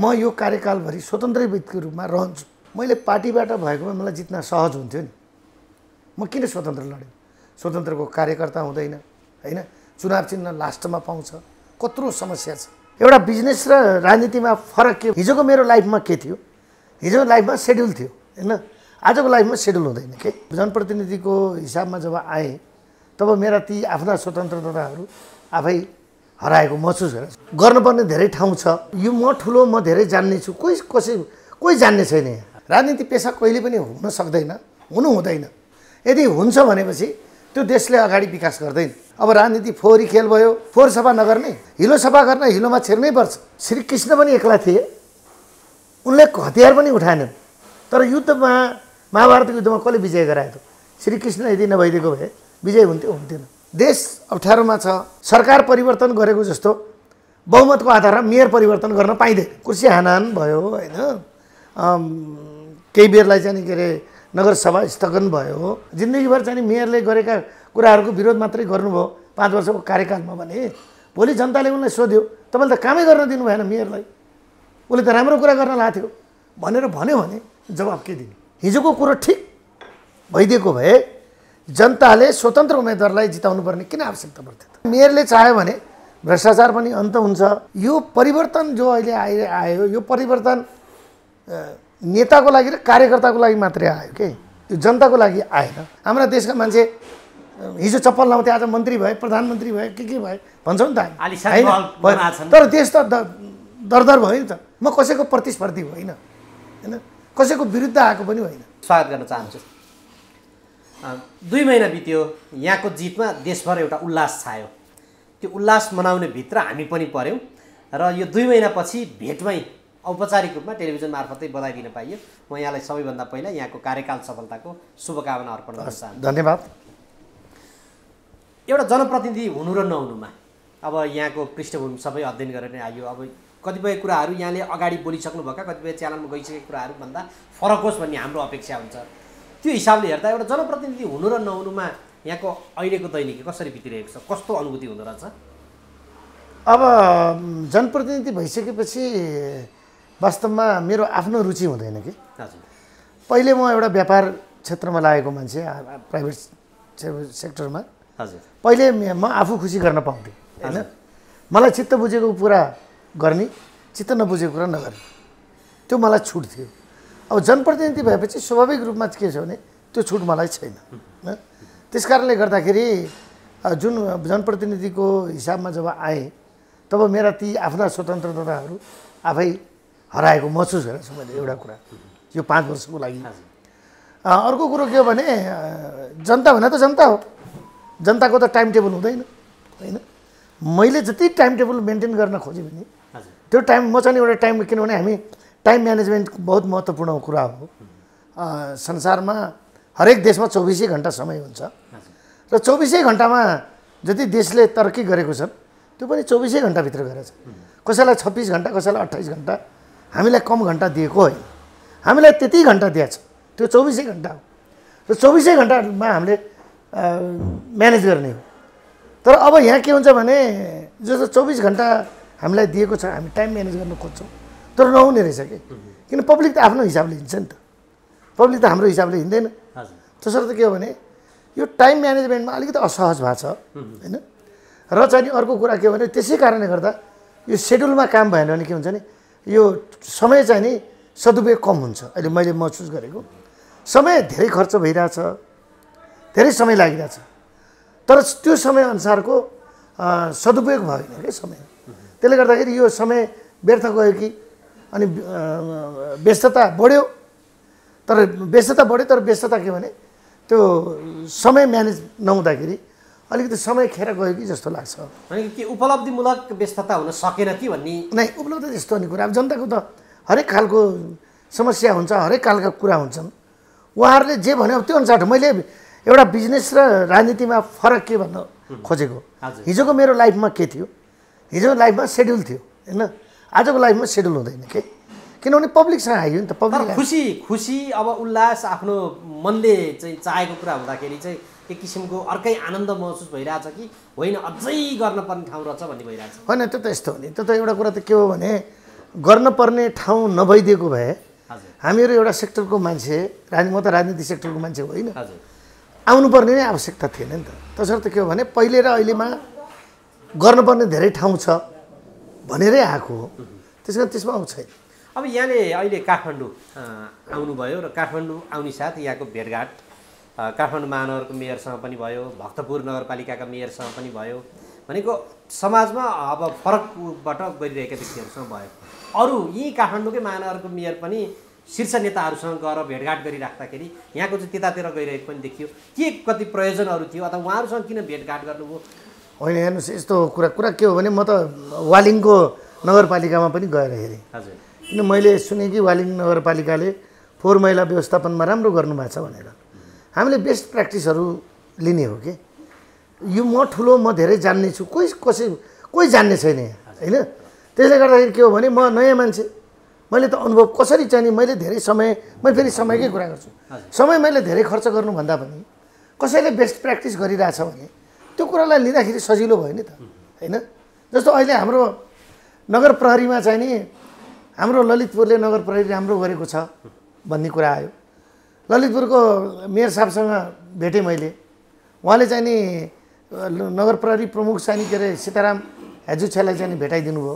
म यो कार्यकालभरि स्वतन्त्र व्यक्तिको रूपमा रहन्छु। मैले पार्टीबाट भएकोमा मलाई जित्न सहज हुन्थ्यो नि। म किन स्वतन्त्र लडेँ? स्वतन्त्रको कार्यकर्ता हुँदैन हैन, चुनाव चिन्ह लास्टमा पाउँछ, कत्रो समस्या छ। एउटा बिजनेस र राजनीतिमा फरक के? हिजोको मेरो लाइफमा के थियो? हिजो लाइफमा सेड्युल थियो हैन, आजको लाइफमा सेड्युल हुँदैन के। जनप्रतिनिधिको हिसाबमा जब आएँ तब मेरा ती आफ्ना स्वतन्त्रताहरू आफै हराएको महसुस गर्नुपर्ने धेरै ठाउँ छ। यो म ठुलो, म धेरै जान्ने छु, कोही जान्ने छैन यहाँ। राजनीति पेसा कहिले पनि हुन सक्दैन, हुनु हुँदैन। यदि हुन्छ भनेपछि त्यो देशले अगाडि विकास गर्दैन। अब राजनीति फोहोरी खेल भयो, फोहोर सफा नगर्ने, हिलो सफा गर्न हिलोमा छिर्नै पर्छ। श्रीकृष्ण पनि एक्ला थिए, उनले हतियार पनि उठाएनन्, तर युद्धमा, महाभारतको युद्धमा कसले विजय गरायो? श्रीकृष्ण यदि नभइदिएको भए विजय हुन्थेन। देश अप्ठ्यारोमा छ। सरकार परिवर्तन गरेको जस्तो बहुमतको आधारमा मेयर परिवर्तन गर्न पाइँदैन। कुर्सी हानाहान भयो होइन, केही बेरलाई चाहिँ के अरे नगरसभा स्थगन भयो। जिन्दगीभर चाहिँ मेयरले गरेका कुराहरूको विरोध मात्रै गर्नुभयो 5 वर्षको कार्यकालमा भने भोलि जनताले उनलाई सोध्यो तपाईँले त कामै गर्न दिनु भएन मेयरलाई, उसले त राम्रो कुरा गर्न लाग्थ्यो भनेर भन्यो भने जवाब के दिने? हिजोको कुरो ठिक भइदिएको भए जनताले स्वतन्त्र उम्मेदवारलाई जिताउनु पर्ने किन आवश्यकता पर्थ्यो? मेयरले चाह्यो भने भ्रष्टाचार पनि अन्त हुन्छ। यो परिवर्तन जो अहिले आयो, यो परिवर्तन नेताको लागि र कार्यकर्ताको लागि मात्रै आयो के, यो जनताको लागि आएन। हाम्रा देशका मान्छे हिजो चप्पल लाउँथे, आज मन्त्री भए, प्रधानमन्त्री भए, के भए भन्छौँ नि त होइन। तर देश त दरदर भयो नि त। म कसैको प्रतिस्पर्धी होइन होइन, कसैको विरुद्ध आएको पनि होइन। स्वागत गर्न चाहन्छु। 2 महिना बित्यो, यहाँको जितमा देशभर एउटा उल्लास छायो। त्यो उल्लास मनाउने भित्र हामी पनि पर्यौँ र यो 2 महिनापछि भेटमै औपचारिक रूपमा टेलिभिजन मार्फतै बधाई दिन पाइयो। म यहाँलाई सबैभन्दा पहिला यहाँको कार्यकाल सफलताको शुभकामना अर्पण गर्न चाहन्छु। धन्यवाद। एउटा जनप्रतिनिधि हुनु र नहुनुमा अब यहाँको पृष्ठभूमि सबै अध्ययन गरेर आइयो। अब कतिपय कुराहरू यहाँले अगाडि बोलिसक्नुभएका, कतिपय च्यानलमा गइसकेका कुराहरूभन्दा फरक होस् भन्ने हाम्रो अपेक्षा हुन्छ। त्यो हिसाबले हेर्दा एउटा जनप्रतिनिधि हुनु र नहुनुमा यहाँको अहिलेको दैनिकी कसरी बितिरहेको छ, कस्तो अनुभूति हुँदो रहेछ? अब जनप्रतिनिधि भइसकेपछि वास्तवमा मेरो आफ्नो रुचि हुँदैन कि। हजुर, पहिले म एउटा व्यापार क्षेत्रमा लागेको मान्छे, प्राइभेट सेक्टरमा। हजुर, पहिले म आफू खुसी गर्न पाउँथेँ होइन। मलाई चित्त बुझेको कुरा गर्ने, चित्त नबुझेको कुरा नगर्ने, त्यो मलाई छुट थियो। अब जनप्रतिनिधि भएपछि स्वाभाविक रूपमा के छ भने त्यो छुट मलाई छैन। त्यस कारणले गर्दाखेरि जुन जनप्रतिनिधिको हिसाबमा जब आएँ तब मेरा ती आफ्ना स्वतन्त्रताहरू आफै हराएको महसुस गरेको छु मैले। एउटा कुरा यो 5 वर्षको लागि। अर्को कुरो के हो भने जनता भने त जनता हो, जनताको त टाइम टेबल हुँदैन होइन। मैले जति टाइम टेबल मेन्टेन गर्न खोजेँ भने त्यो टाइम म चाहिँ एउटा टाइम, किनभने हामी टाइम म्यानेजमेन्ट बहुत महत्त्वपूर्ण कुरा हो। संसारमा हरेक देशमा 24 घण्टा समय हुन्छ र 24 घण्टामा जति देशले तरक्की गरेको छ त्यो पनि 24 घण्टाभित्र गरेको छ। कसैलाई 26 घण्टा, कसैलाई 28 घण्टा, हामीलाई कम घण्टा दिएको होइन, हामीलाई त्यति घण्टा दिएछ, त्यो 24 घण्टा हो। र 24 घण्टामा हामीले म्यानेज गर्ने हो। तर अब यहाँ के हुन्छ भने जस्तो 24 घण्टा हामीलाई दिएको छ, हामी टाइम म्यानेज गर्न खोज्छौँ तर नहुने रहेछ कि। किन पब्लिक त आफ्नो हिसाबले हिँड्छ नि त, पब्लिक त हाम्रो हिसाबले हिँड्दैन। त्यसर्थ के हो भने यो टाइम म्यानेजमेन्टमा अलिकति असहज भएको छ होइन। र चाहिँ अर्को कुरा के हो भने त्यसै कारणले गर्दा यो सेड्युलमा काम भएन भने के हुन्छ नि, यो समय चाहिँ नि सदुपयोग कम हुन्छ। अहिले मैले महसुस गरेको समय धेरै खर्च भइरहेछ, धेरै समय लागिरहेछ, तर त्यो समयअनुसारको सदुपयोग भएन क्या समय। त्यसले गर्दाखेरि यो समय व्यर्थ गयो कि। अनि व्यस्तता बढ्यो, तर व्यस्तता के भने त्यो समय म्यानेज नहुँदाखेरि अलिकति समय खेर गयो कि जस्तो लाग्छ। अनि के उपलब्धिमूलक व्यस्तता हुन सकेन कि भन्ने? नै, उपलब्धि त्यस्तो हुने कुरा। अब जनताको त हरेक खालको समस्या हुन्छ, हरेक खालका कुरा हुन्छन्। उहाँहरूले जे भन्यो त्यो अनुसार मैले एउटा बिजनेस र राजनीतिमा फरक के भन्न खोजेको। हिजोको मेरो लाइफमा के थियो? हिजो लाइफमा सेड्युल थियो होइन, आजको लाइफमा सेड्युल हुँदैन के। किनभने पब्लिकसँग आइयो नि त। पब्लिक खुसी अब उल्लास आफ्नो मनले चाहिँ चाहेको कुरा हुँदाखेरि चाहिँ एक किसिमको अर्कै आनन्द महसुस भइरहेछ कि होइन, अझै गर्न पर्ने ठाउँ रहेछ भन्ने भइरहेछ? होइन, त्यो त यस्तो हो नि। त्यो त एउटा कुरा त के हो भने गर्नुपर्ने ठाउँ नभइदिएको भए हजुर हामीहरू एउटा सेक्टरको मान्छे म त राजनीति सेक्टरको मान्छे होइन, हजुर आउनुपर्ने नै आवश्यकता थिएन नि त। तसर्थ के हो भने पहिले र अहिलेमा गर्नुपर्ने धेरै ठाउँ छ भनेरै आएको हो, त्यस कारण त्यसमा आउँछ। अब यहाँले अहिले काठमाडौँ आउनुभयो र काठमाडौँ आउने साथ यहाँको भेटघाट काठमाडौँ महानगरको मेयरसँग पनि भयो, भक्तपुर नगरपालिकाका मेयरसँग पनि भयो, भनेको समाजमा अब फरकबाट गइरहेका व्यक्तिहरूसँग भयो। अरू यी काठमाडौँकै महानगरको मेयर पनि शीर्ष नेताहरूसँग गएर भेटघाट गरिराख्दाखेरि यहाँको चाहिँ त्यतातिर गइरहेको पनि देखियो। के कति प्रयोजनहरू थियो अथवा उहाँहरूसँग किन भेटघाट गर्नुभयो? होइन, हेर्नुहोस् यस्तो कुरा के हो भने म त वालिङको नगरपालिकामा पनि गएर हेरेँ। हजुर। किन मैले सुने कि वालिङ नगरपालिकाले फोहोर मैला व्यवस्थापनमा राम्रो गर्नुभएको छ भनेर। हामीले बेस्ट प्र्याक्टिसहरू लिने हो कि यो म ठुलो म धेरै जान्ने छु, कोही जान्ने छैन यहाँ होइन। त्यसले गर्दाखेरि के हो भने म नयाँ मान्छे, मैले त अनुभव कसरी चाहिँ मैले धेरै समय, मैले फेरि समयकै कुरा गर्छु, समय मैले धेरै खर्च गर्नुभन्दा पनि कसैले बेस्ट प्र्याक्टिस गरिरहेछ भने त्यो कुरालाई लिँदाखेरि सजिलो भयो नि त होइन। जस्तो अहिले हाम्रो नगर प्रहरीमा चाहिँ नि हाम्रो ललितपुरले नगर प्रहरी राम्रो गरेको छ भन्ने कुरा आयो। ललितपुरको मेयर साहबसँग भेटेँ मैले, उहाँले चाहिँ नि नगर प्रहरी प्रमुख चाहिँ के अरे सीताराम हेजुछेलाई चाहिँ भेटाइदिनु भयो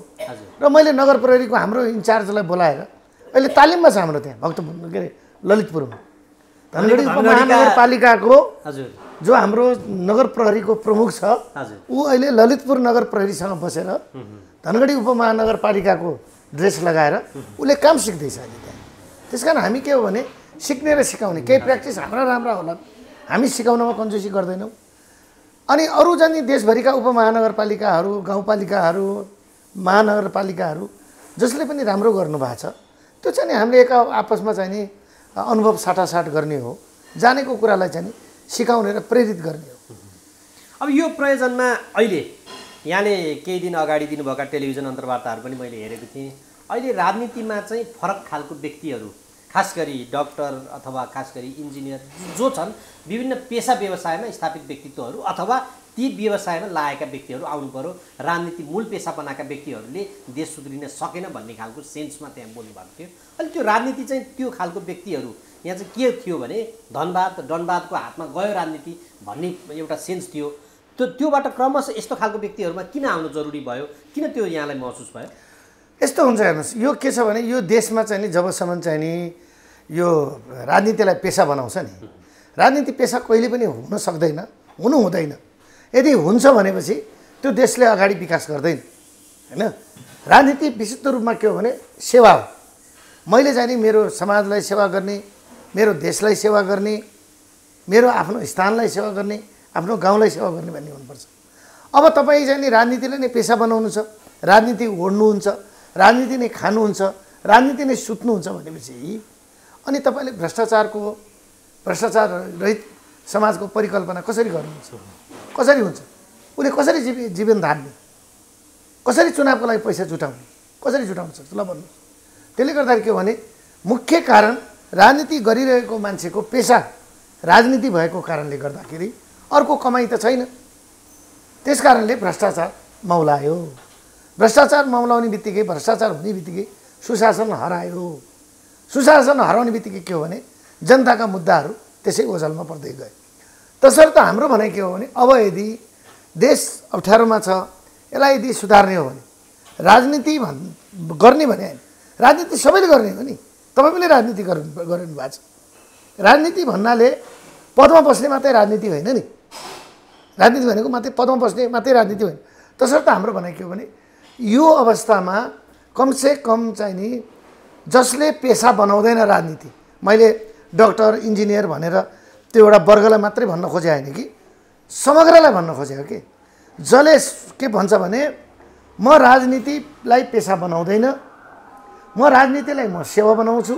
र मैले नगर प्रहरीको हाम्रो इन्चार्जलाई बोलाएर अहिले तालिममा छ हाम्रो त्यहाँ भक्तपुर के अरे ललितपुरमा धनगढी उपमहानगरपालिकाको जो हाम्रो नगर प्रहरीको प्रमुख छ ऊ अहिले ललितपुर नगर प्रहरीसँग बसेर धनगढी उपमहानगरपालिकाको ड्रेस लगाएर उसले काम सिक्दैछ अहिले त्यहाँ। त्यस कारण हामी के हो भने सिक्ने र सिकाउने केही प्र्याक्टिस हाम्रा राम्रा होला, हामी सिकाउनमा कन्जुसी गर्दैनौँ। अनि अरू जाने देशभरिका उपमहानगरपालिकाहरू, गाउँपालिकाहरू, महानगरपालिकाहरू जसले पनि राम्रो गर्नुभएको छ त्यो चाहिँ नि हामीले एक आपसमा चाहिँ नि अनुभव साटासाट गर्ने हो, जानेको कुरालाई चाहिँ नि सिकाउने र प्रेरित गर्ने हो। अब यो प्रयोजनमा अहिले यहाँले केही दिन अगाडि दिनुभएका टेलिभिजन अन्तर्वार्ताहरू पनि मैले हेरेको थिएँ। अहिले राजनीतिमा चाहिँ फरक खालको व्यक्तिहरू, खास गरी डक्टर अथवा खास गरी इन्जिनियर जो छन्, विभिन्न पेसा व्यवसायमा स्थापित व्यक्तित्वहरू अथवा ती व्यवसायमा लागेका व्यक्तिहरू आउनु पर्यो। राजनीति मूल पेसा बनाएका व्यक्तिहरूले देश सुध्रिन सकेन भन्ने खालको सेन्समा त्यहाँ बोल्नुभएको थियो। अहिले त्यो राजनीति चाहिँ त्यो खालको व्यक्तिहरू यहाँ चाहिँ के थियो भने दण्डवादको हातमा गयो राजनीति भन्ने एउटा सेन्स थियो। त्योबाट क्रमशः यस्तो खालको व्यक्तिहरूमा किन आउनु जरुरी भयो, किन त्यो यहाँलाई महसुस भयो? यस्तो हुन्छ हेर्नुहोस्, यो के छ भने यो देशमा चाहिँ नि जबसम्म चाहिँ नि यो राजनीतिलाई पेसा बनाउँछ नि, राजनीति पेसा कहिले पनि हुन सक्दैन, हुनु हुँदैन। यदि हुन्छ भनेपछि त्यो देशले अगाडि विकास गर्दैन होइन। राजनीति विशुद्ध रूपमा के हो भने सेवा हो। मैले चाहिँ नि मेरो समाजलाई सेवा गर्ने, मेरो देशलाई सेवा गर्ने, मेरो आफ्नो स्थानलाई सेवा गर्ने, आफ्नो गाउँलाई सेवा गर्ने भन्ने हुनुपर्छ। अब तपाईँ चाहिँ नि राजनीतिलाई नै पेसा बनाउनु छ, राजनीति ओढ्नुहुन्छ, राजनीति नै खानुहुन्छ, राजनीति नै सुत्नुहुन्छ भनेपछि अनि तपाईँले भ्रष्टाचार रहित समाजको परिकल्पना कसरी गर्नुहुन्छ? कसरी हुन्छ? उसले कसरी जीवन धान्ने? कसरी चुनावको लागि पैसा जुटाउने? कसरी जुटाउन सक्छ ल भन्नु? त्यसले गर्दाखेरि के हो भने मुख्य कारण राजनीति गरिरहेको मान्छेको पेसा राजनीति भएको कारणले गर्दाखेरि अर्को कमाइ त छैन। त्यस कारणले भ्रष्टाचार मौलायो। भ्रष्टाचार मौलाउने बित्तिकै, भ्रष्टाचार हुने बित्तिकै सुशासन हरायो। सुशासन हराउने बित्तिकै के हो भने जनताका मुद्दाहरू त्यसै ओझलमा पर्दै गए। तसर्थ हाम्रो भनाइ के हो भने अब यदि देश अप्ठ्यारोमा छ, यसलाई यदि सुधार्ने हो भने राजनीति गर्ने भने राजनीति सबैले गर्ने हो नि। तपाईँ पनि राजनीति गर्नु भएको छ। राजनीति भन्नाले पदमा बस्ने मात्रै राजनीति होइन नि। राजनीति भनेको मात्रै पदमा बस्ने मात्रै राजनीति होइन। तसर्थ हाम्रो भनाइ के हो भने यो अवस्थामा कमसेकम चाहिँ नि जसले पेसा बनाउँदैन राजनीति, मैले डक्टर इन्जिनियर भनेर त्यो एउटा वर्गलाई मात्रै भन्न खोजे होइन कि समग्रलाई भन्न खोजेको कि जसले के भन्छ भने म राजनीतिलाई पेसा बनाउँदैन, म राजनीतिलाई म सेवा बनाउँछु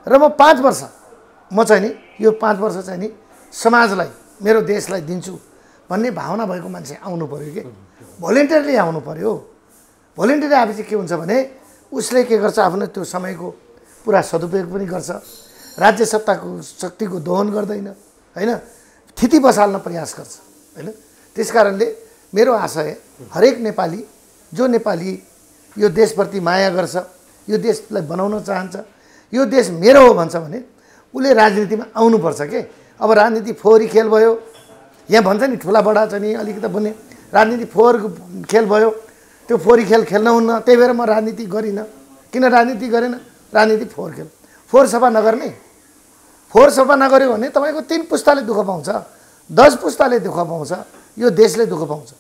र म 5 वर्ष म चाहिँ नि यो 5 वर्ष चाहिँ नि समाजलाई, मेरो देशलाई दिन्छु भन्ने भावना भएको मान्छे आउनु पर्यो कि भोलिन्टियरली आउनु पर्यो। भोलिन्टियरली आएपछि के हुन्छ भने उसले के गर्छ, आफ्नो त्यो समयको पुरा सदुपयोग पनि गर्छ, राज्य सत्ताको शक्तिको दोहन गर्दैन होइन, थिति बसाल्न प्रयास गर्छ होइन। त्यस कारणले मेरो आशय हरेक नेपाली जो नेपाली यो देशप्रति माया गर्छ, यो देशलाई बनाउन चाहन्छ, यो देश मेरो हो भन्छ भने उसले राजनीतिमा आउनुपर्छ के। अब राजनीति फोहोरी खेल भयो, यहाँ भन्छ नि ठुला बडा छ नि अलिकति भने राजनीति फोहोर खेल भयो, त्यो फोहोरी खेल खेल्न हुन्न, त्यही भएर म राजनीति गरिनँ। किन राजनीति गरेन? राजनीति फोहोर खेल। फोहोर सफा नगर्ने, फोहोर सफा नगर्यो भने तपाईँको 3 पुस्ताले दुःख पाउँछ, 10 पुस्ताले दुःख पाउँछ, यो देशले दुःख पाउँछ।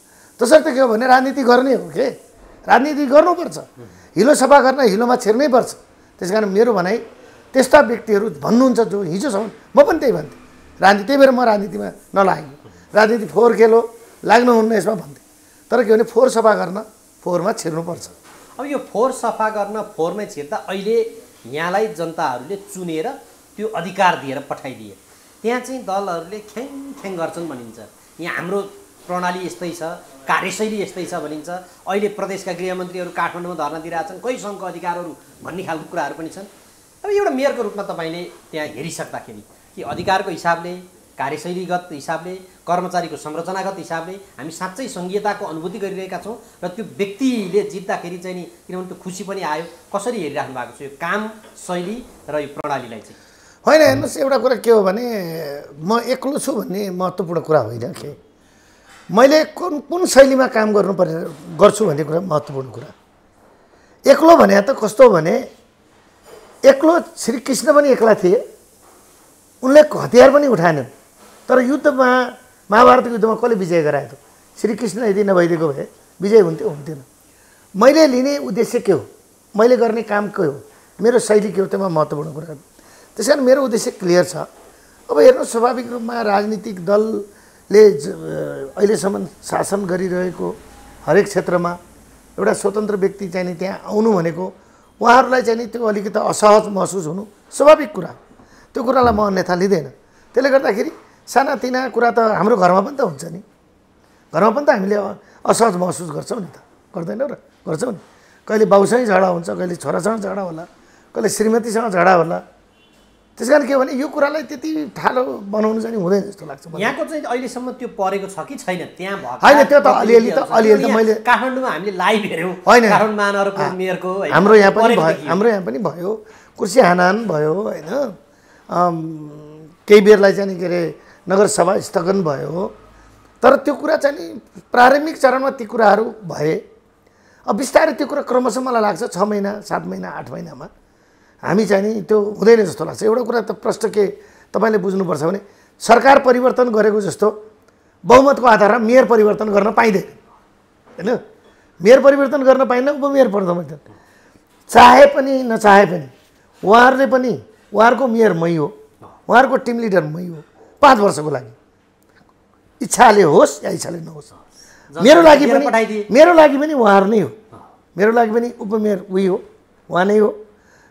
त्यसर्थ के हो भने राजनीति गर्ने हो के, राजनीति गर्नुपर्छ, हिलो सफा गर्न हिलोमा छिर्नै पर्छ। त्यस कारण मेरो भनाइ त्यस्ता व्यक्तिहरू भन्नुहुन्छ जो हिजोसम्म म पनि त्यही भन्थेँ, राजनीति, त्यही भएर म राजनीतिमा नलागेँ, राजनीति फोहोर खेल हो, लाग्नुहुन्न यसमा भन्थेँ। तर के भने फोहोर सफा गर्न फोहोरमा छिर्नुपर्छ। अब यो फोहोर सफा गर्न फोहोरमै छिर्दा अहिले यहाँलाई जनताहरूले चुनेर त्यो अधिकार दिएर पठाइदिए, त्यहाँ चाहिँ दलहरूले ख्याङ गर्छन् भनिन्छ। यहाँ हाम्रो प्रणाली यस्तै छ, कार्यशैली यस्तै छ भनिन्छ। अहिले प्रदेशका गृहमन्त्रीहरू काठमाडौँमा धर्ना दिइरहेछन्, कोही सङ्घको अधिकारहरू भन्ने खालको कुराहरू पनि छन्। अब एउटा मेयरको रूपमा तपाईँले त्यहाँ हेरिसक्दाखेरि कि अधिकारको हिसाबले, कार्यशैलीगत हिसाबले, कर्मचारीको संरचनागत हिसाबले हामी साँच्चै सङ्घीयताको अनुभूति गरिरहेका छौँ र त्यो व्यक्तिले जित्दाखेरि चाहिँ नि किनभने त्यो खुसी पनि आयो। कसरी हेरिराख्नु भएको छ यो काम शैली र यो प्रणालीलाई चाहिँ? होइन, हेर्नुहोस्, एउटा कुरा के हो भने म एक्लो छु भन्ने महत्त्वपूर्ण कुरा होइन के, मैले कुन शैलीमा काम गर्छु भन्ने कुरा महत्त्वपूर्ण कुरा। एक्लो भने त कस्तो हो भने एक्लो श्रीकृष्ण पनि एक्ला थिए, उनले हतियार पनि उठाएनन्, तर युद्धमा महाभारतको युद्धमा कसले विजय गराएको? श्रीकृष्ण यदि नभइदिएको भए विजय हुन्थेन। मैले लिने उद्देश्य के हो, मैले गर्ने काम के हो, मेरो शैली के हो, त्यसमा महत्त्वपूर्ण कुरा। त्यस कारण मेरो उद्देश्य क्लियर छ। अब हेर्नुहोस्, स्वाभाविक रूपमा राजनीतिक दलले अहिलेसम्म शासन गरिरहेको हरेक क्षेत्रमा एउटा स्वतन्त्र व्यक्ति चाहिँ नि त्यहाँ आउनु भनेको उहाँहरूलाई चाहिँ नि त्यो अलिकति असहज महसुस हुनु स्वाभाविक कुरा, त्यो कुरालाई म अन्यथा लिँदैन। त्यसले गर्दाखेरि सानातिना कुरा त हाम्रो घरमा पनि त हुन्छ नि, घरमा पनि त हामीले असहज महसुस गर्छौँ नि, त गर्दैनौँ र? गर्छौँ नि। कहिले बाउसँग झगडा हुन्छ, कहिले छोरासँग झगडा होला, कहिले श्रीमतीसँग झगडा होला। त्यस कारण के भने यो कुरालाई त्यति ठाडो बनाउनु चाहिँ हुँदैन जस्तो लाग्छ। यहाँको चाहिँ अहिलेसम्म त्यो परेको छ कि छैन? त्यहाँ होइन, त्यो त अलिअलि त मैले काठमाडौँमा हामीले लाइभ हेऱ्यौँ, होइन काठमाडौँ महानगरको मेयरको हाम्रो यहाँ पनि भयो, कुर्सी हानाहान भयो, होइन, केही बेरलाई चाहिँ के अरे नगरसभा स्थगन भयो। तर त्यो कुरा चाहिँ नि प्रारम्भिक चरणमा ती कुराहरू भए। अब बिस्तारै त्यो कुरा क्रमशः मलाई लाग्छ 6 महिना, 7 महिना, 8 महिनामा हामी चाहिँ नि त्यो हुँदैन जस्तो लाग्छ। एउटा कुरा त प्रश्न के तपाईँले बुझ्नुपर्छ भने सरकार परिवर्तन गरेको जस्तो बहुमतको आधारमा मेयर परिवर्तन गर्न पाइँदैन, होइन? मेयर परिवर्तन गर्न पाइन्न, उपमेयर परिवर्तन चाहे पनि नचाहे पनि उहाँहरूले पनि, उहाँहरूको मेयर मै हो, उहाँहरूको टिम लिडर मै हो 5 वर्षको लागि, इच्छाले होस् या इच्छाले नहोस्। मेरो लागि पनि उहाँहरू नै हो, मेरो लागि पनि उपमेयर उही हो, उहाँ नै हो,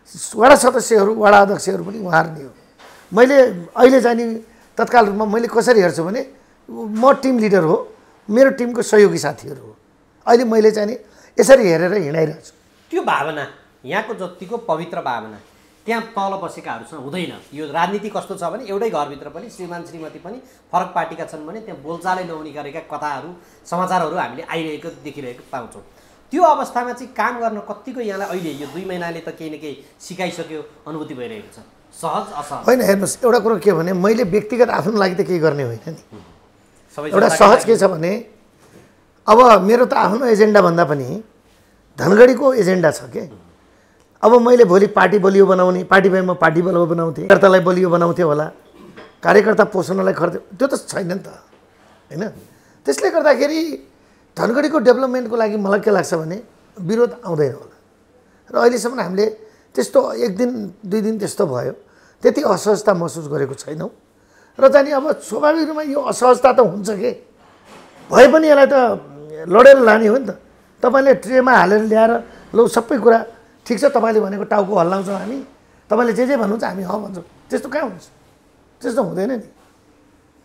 वडा सदस्यहरू, वडा अध्यक्षहरू पनि उहाँहरू नै हो। मैले अहिले चाहिँ नि तत्काल रूपमा मैले कसरी हेर्छु भने म टिम लिडर हो, मेरो टिमको सहयोगी साथीहरू हो। अहिले मैले चाहिँ नि यसरी हेरेर हिँडाइरहेको छु। त्यो भावना यहाँको जतिको पवित्र भावना त्यहाँ तल बसेकाहरूसँग हुँदैन। यो राजनीति कस्तो छ भने एउटै घरभित्र पनि श्रीमान श्रीमती पनि फरक पार्टीका छन् भने त्यहाँ बोलचालै नहुने गरेका कथाहरू, समाचारहरू हामीले आइरहेको देखिरहेको पाउँछौँ। त्यो अवस्थामा चाहिँ काम गर्न कतिको यहाँलाई अहिले यो 2 महिनाले त केही न केही सिकाइसक्यो अनुभूति भइरहेको छ, सहज असहज? होइन, हेर्नुहोस्, एउटा कुरो के भने मैले व्यक्तिगत आफ्नो लागि त केही गर्ने होइन नि। एउटा सहज के छ भने अब मेरो त आफ्नो एजेन्डा भन्दा पनि धनगढीको एजेन्डा छ के। अब मैले भोलि पार्टी बलियो बनाउने, पार्टी भए म पार्टी बलियो बनाउँथेँ, कार्यकर्तालाई बलियो बनाउँथेँ होला, कार्यकर्ता पोषणलाई खर्च, त्यो त छैन नि त, होइन? त्यसले गर्दाखेरि धनगढीको डेभलपमेन्टको लागि मलाई के लाग्छ भने विरोध आउँदैन होला। र अहिलेसम्म हामीले त्यस्तो 1 दिन 2 दिन त्यस्तो भयो, त्यति असहजता महसुस गरेको छैनौँ। र चाहिँ अब स्वाभाविक रूपमा यो असहजता त हुन्छ के, भए पनि यसलाई त लडेर लाने हो नि त। तपाईँले ट्रेमा हालेर ल्याएर लौ सबै कुरा ठिक छ, तपाईँले भनेको टाउको हल्लाउँछौँ हामी, तपाईँले जे भन्नुहुन्छ हामी हँ भन्छौँ, त्यस्तो कहाँ हुन्छ? त्यस्तो हुँदैन नि,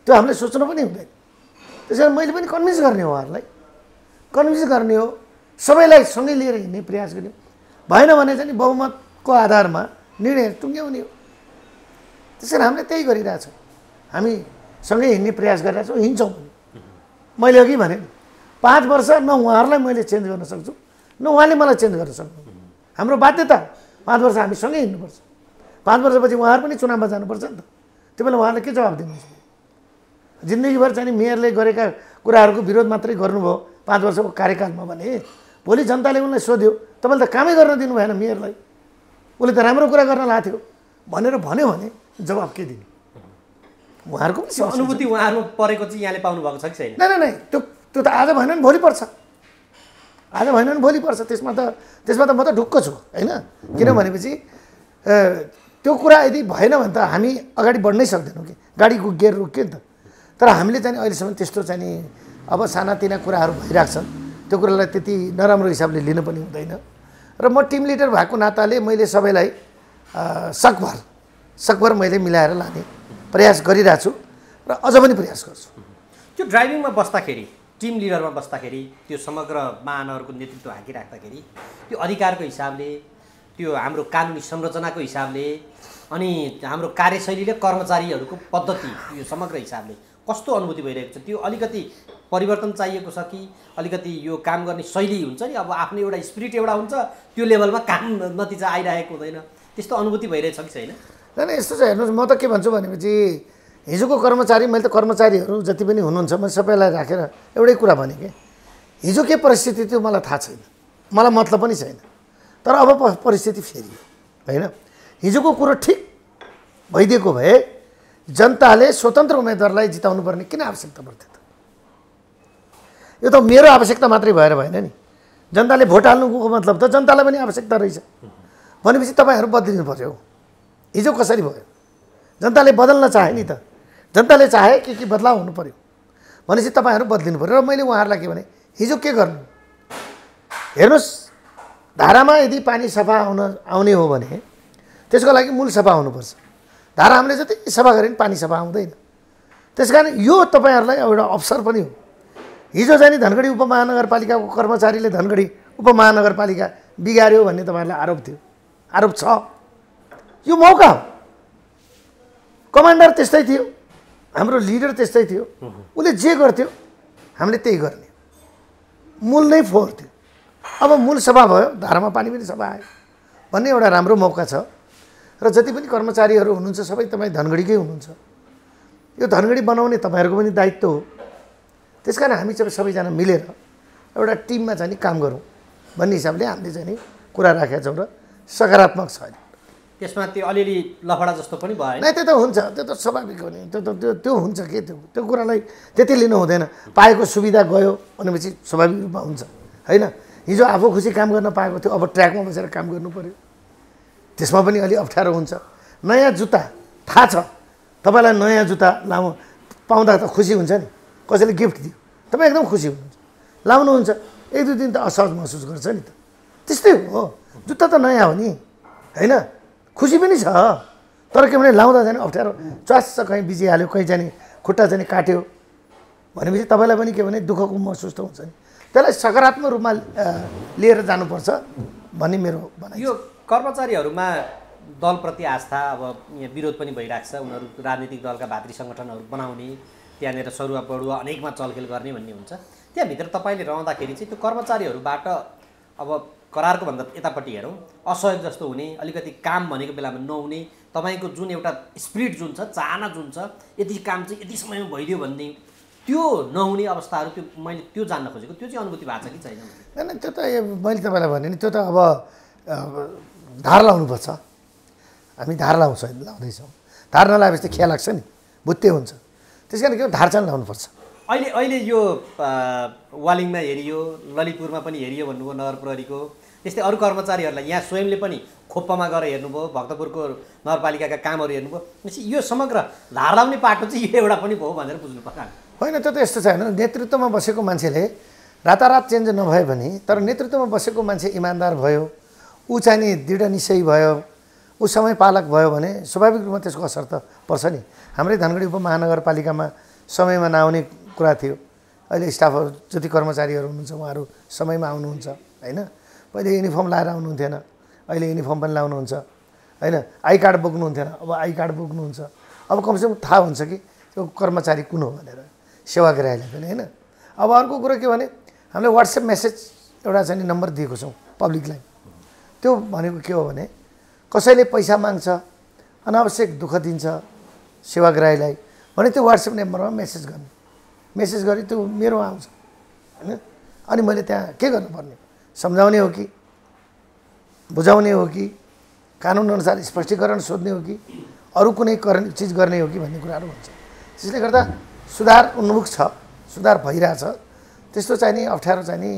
त्यो हामीले सोच्नु पनि हुँदैन। त्यसै कारण मैले पनि कन्भिन्स गर्ने हो, उहाँहरूलाई कन्भिन्स गर्ने हो, सबैलाई सँगै लिएर हिँड्ने प्रयास गर्ने। भएन भने चाहिँ बहुमतको आधारमा निर्णय टुङ्ग्याउने हो। त्यसै कारण हामीले त्यही गरिरहेछौँ, हामी सँगै हिँड्ने प्रयास गरिरहेछौँ, हिँड्छौँ पनि। मैले अघि भने 5 वर्ष न उहाँहरूलाई मैले चेन्ज गर्न सक्छु, न उहाँले मलाई चेन्ज गर्न सक्नु। हाम्रो बाध्यता 5 वर्ष हामी सँगै हिँड्नुपर्छ। 5 वर्षपछि उहाँहरू पनि चुनावमा जानुपर्छ नि त। त्यो बेला उहाँहरूले के जवाब दिनुहुन्छ? जिन्दगीभर चाहिँ मेयरले गरेका कुराहरूको विरोध मात्रै गर्नुभयो 5 वर्षको कार्यकालमा भने भोलि जनताले उनलाई सोध्यो तपाईँले त कामै गर्न दिनु भएन मेयरलाई, उसले त राम्रो कुरा गर्न लाएको थियो भनेर भन्यो भने जवाब के दिने? उहाँहरूको पनि अनुभूति उहाँहरूमा परेको चाहिँ यहाँले पाउनु भएको छ कि छैन? नै त्यो त आज भएन भने भोलि पर्छ, आज भएन भने भोलि पर्छ। त्यसमा त म त ढुक्क छु होइन। किनभनेपछि त्यो कुरा यदि भएन भने त हामी अगाडि बढ्नै सक्दैनौँ कि, गाडीको गियर रोक्यो नि त। तर हामीले चाहिँ अहिलेसम्म त्यस्तो चाहिँ अब सानातिना कुराहरू भइरहेको छन्, त्यो कुरालाई त्यति नराम्रो हिसाबले लिन पनि हुँदैन। र म टिम लिडर भएको नाताले मैले सबैलाई सकभर मैले मिलाएर लाने प्रयास गरिरहेको छु र अझ पनि प्रयास गर्छु। त्यो ड्राइभिङमा बस्दाखेरि, टिम लिडरमा बस्दाखेरि, त्यो समग्र महानगरको नेतृत्व हाकिराख्दाखेरि त्यो अधिकारको हिसाबले, त्यो हाम्रो कानुनी संरचनाको हिसाबले अनि हाम्रो कार्यशैली र कर्मचारीहरूको पद्धति, यो समग्र हिसाबले कस्तो अनुभूति भइरहेको छ? त्यो अलिकति परिवर्तन चाहिएको छ कि अलिकति यो काम गर्ने शैली हुन्छ नि, अब आफ्नो एउटा स्पिरिट एउटा हुन्छ, त्यो लेभलमा काम नतिजा आइरहेको हुँदैन, त्यस्तो अनुभूति भइरहेछ कि छैन? होइन यस्तो चाहिँ हेर्नुहोस्, म त के भन्छु भनेपछि हिजोको कर्मचारी, मैले त कर्मचारीहरू जति पनि हुनुहुन्छ मैले सबैलाई राखेर एउटै कुरा भने कि हिजो के परिस्थिति थियो मलाई थाहा छैन, मलाई मतलब पनि छैन। तर अब परिस्थिति फेरि होइन, हिजोको कुरो ठिक भइदिएको भए जनताले स्वतन्त्र उम्मेदवारलाई जिताउनु पर्ने किन आवश्यकता पर्थ्यो त? यो त मेरो आवश्यकता मात्रै भएर भएन नि, जनताले भोट हाल्नुको मतलब त जनतालाई पनि आवश्यकता रहेछ भनेपछि तपाईँहरू बदलिनु पर्यो। हिजो कसरी भयो? जनताले बदल्न चाहे नि त, जनताले चाहे के बदलाव हुनु पर्यो भनेपछि तपाईँहरू बदलिनु पर्यो। र मैले उहाँहरूलाई के भने हिजो के गर्नु, हेर्नुहोस् धारामा यदि पानी सफा आउने हो भने त्यसको लागि मूल सफा हुनुपर्छ। धारा हामीले जति सफा गऱ्यो भने पानी सफा आउँदैन। त्यस कारण यो तपाईँहरूलाई एउटा अवसर पनि हो। हिजो चाहिँ धनगढी उपमहानगरपालिकाको कर्मचारीले धनगढी उपमहानगरपालिका बिगार्यो भन्ने तपाईँहरूलाई आरोप थियो, आरोप छ। यो मौका हो। कमान्डर त्यस्तै थियो, हाम्रो लिडर त्यस्तै थियो, उसले जे गर्थ्यो हामीले त्यही गर्ने, मूल नै फोहोर थियो। अब मूल सफा भयो, धारामा पानी पनि सफा आयो भन्ने एउटा राम्रो मौका छ। र जति पनि कर्मचारीहरू हुनुहुन्छ सबै तपाईँ धनगढीकै हुनुहुन्छ, यो धनगढी बनाउने तपाईँहरूको पनि दायित्व हो। त्यस कारण हामी सबैजना मिलेर एउटा टिममा चाहिँ काम गरौँ भन्ने हिसाबले हामीले चाहिँ कुरा राखेका छौँ र सकारात्मक छ। त्यसमा त्यो अलिअलि लफडा जस्तो पनि भयो नै, त्यो त हुन्छ, त्यो त स्वाभाविक हो नि, त्यो हुन्छ के, त्यो कुरालाई त्यति लिनु हुँदैन। पाएको सुविधा गयो भनेपछि स्वाभाविक रूपमा हुन्छ होइन। हिजो आफू खुसी काम गर्न पाएको थियो, अब ट्र्याकमा बसेर काम गर्नु पर्यो, त्यसमा पनि अलि अप्ठ्यारो हुन्छ। नयाँ जुत्ता थाहा छ तपाईँलाई, नयाँ जुत्ता पाउँदा त खुसी हुन्छ नि, कसैले गिफ्ट दियो तपाईँ एकदम खुसी हुनुहुन्छ, लाउनुहुन्छ, 1-2 दिन त असहज महसुस गर्छ नि त, त्यस्तै हो। जुत्ता त नयाँ हो नि होइन, खुसी पनि छ। तर के भने लाउँदा जाने अप्ठ्यारो, च्वास कहीँ बिजिहाल्यो, कहीँ जाने खुट्टा जाने काट्यो भनेपछि तपाईँलाई पनि के भने दुःखको महसुस त हुन्छ नि। त्यसलाई सकारात्मक रूपमा लिएर जानुपर्छ भन्ने मेरो भनाइ। यो कर्मचारीहरूमा दलप्रति आस्था, अब यहाँ विरोध पनि भइरहेको छ, उनीहरू राजनीतिक दलका भातृ सङ्गठनहरू बनाउने, त्यहाँनिर सरुवा बढुवा अनेकमा चलखेल गर्ने भन्ने हुन्छ। त्यहाँभित्र तपाईँले रहँदाखेरि चाहिँ त्यो कर्मचारीहरूबाट अब करारको भन्दा यतापट्टि हेरौँ, असहयोग जस्तो हुने, अलिकति काम भनेको बेलामा नहुने, तपाईँको जुन एउटा स्पिरिट जुन छ, चाहना जुन छ, यति काम चाहिँ यति समयमा भइदियो भन्ने त्यो नहुने अवस्थाहरू, त्यो मैले त्यो जान्न खोजेको, त्यो चाहिँ अनुभूति भएको छ कि छैन? होइन, त्यो त मैले तपाईँलाई भने नि, त्यो त अब धार लाउनुपर्छ। हामी धार लाउँदैछौँ, धार नलाएपछि त खिया लाग्छ नि, भुत्ते हुन्छ। त्यस कारण के धार चाहिँ लाउनुपर्छ। अहिले यो वालिङमा हेरियो, ललितपुरमा पनि हेरियो भन्नुभयो नगर प्रहरीको, त्यस्तै अरू कर्मचारीहरूलाई यहाँ स्वयंले पनि खोप्पामा गएर हेर्नुभयो, भक्तपुरको नगरपालिकाका कामहरू हेर्नुभयो, भनेपछि यो समग्र धार लाउने पाटो चाहिँ यो एउटा पनि भयो भनेर बुझ्नु पर्छ। होइन, त्यो त यस्तो छ होइन, नेतृत्वमा बसेको मान्छेले रातारात चेन्ज नभए पनि, तर नेतृत्वमा बसेको मान्छे इमान्दार भयो, ऊ चाहिँ नि दृढ निश्चयी भयो, ऊ समय पालक भयो भने स्वाभाविक रूपमा त्यसको असर त पर्छ नि। हाम्रै धनगढी उपमहानगरपालिकामा समयमा नआउने कुरा थियो, अहिले स्टाफहरू जति कर्मचारीहरू हुनुहुन्छ उहाँहरू समयमा आउनुहुन्छ होइन। पहिले युनिफर्म लाएर आउनुहुन्थेन, अहिले युनिफर्म पनि लाउनुहुन्छ होइन। आई कार्ड बोक्नुहुन्थेन, अब आई कार्ड बोक्नुहुन्छ। अब कमसेकम थाहा हुन्छ कि त्यो कर्मचारी कुन हो भनेर, सेवाग्राहीलाई पनि होइन। अब अर्को कुरो के भने हामीले व्हाट्सएप मेसेज एउटा चाहिँ नम्बर दिएको छौँ पब्लिकलाई, त्यो भनेको के हो भने कसैले पैसा माग्छ, अनावश्यक दुःख दिन्छ सेवाग्राहीलाई भने त्यो WhatsApp नम्बरमा मेसेज गर्ने, मेसेज गरी त्यो मेरो आउँछ होइन। अनि मैले त्यहाँ के गर्नुपर्ने, सम्झाउने हो कि बुझाउने हो कि कानुनअनुसार स्पष्टीकरण सोध्ने हो कि अरू कुनै चिज गर्ने हो कि भन्ने कुराहरू हुन्छ। त्यसले गर्दा सुधार उन्मुख छ, सुधार भइरहेछ। त्यस्तो चाहिँ नि अप्ठ्यारो चाहिँ नि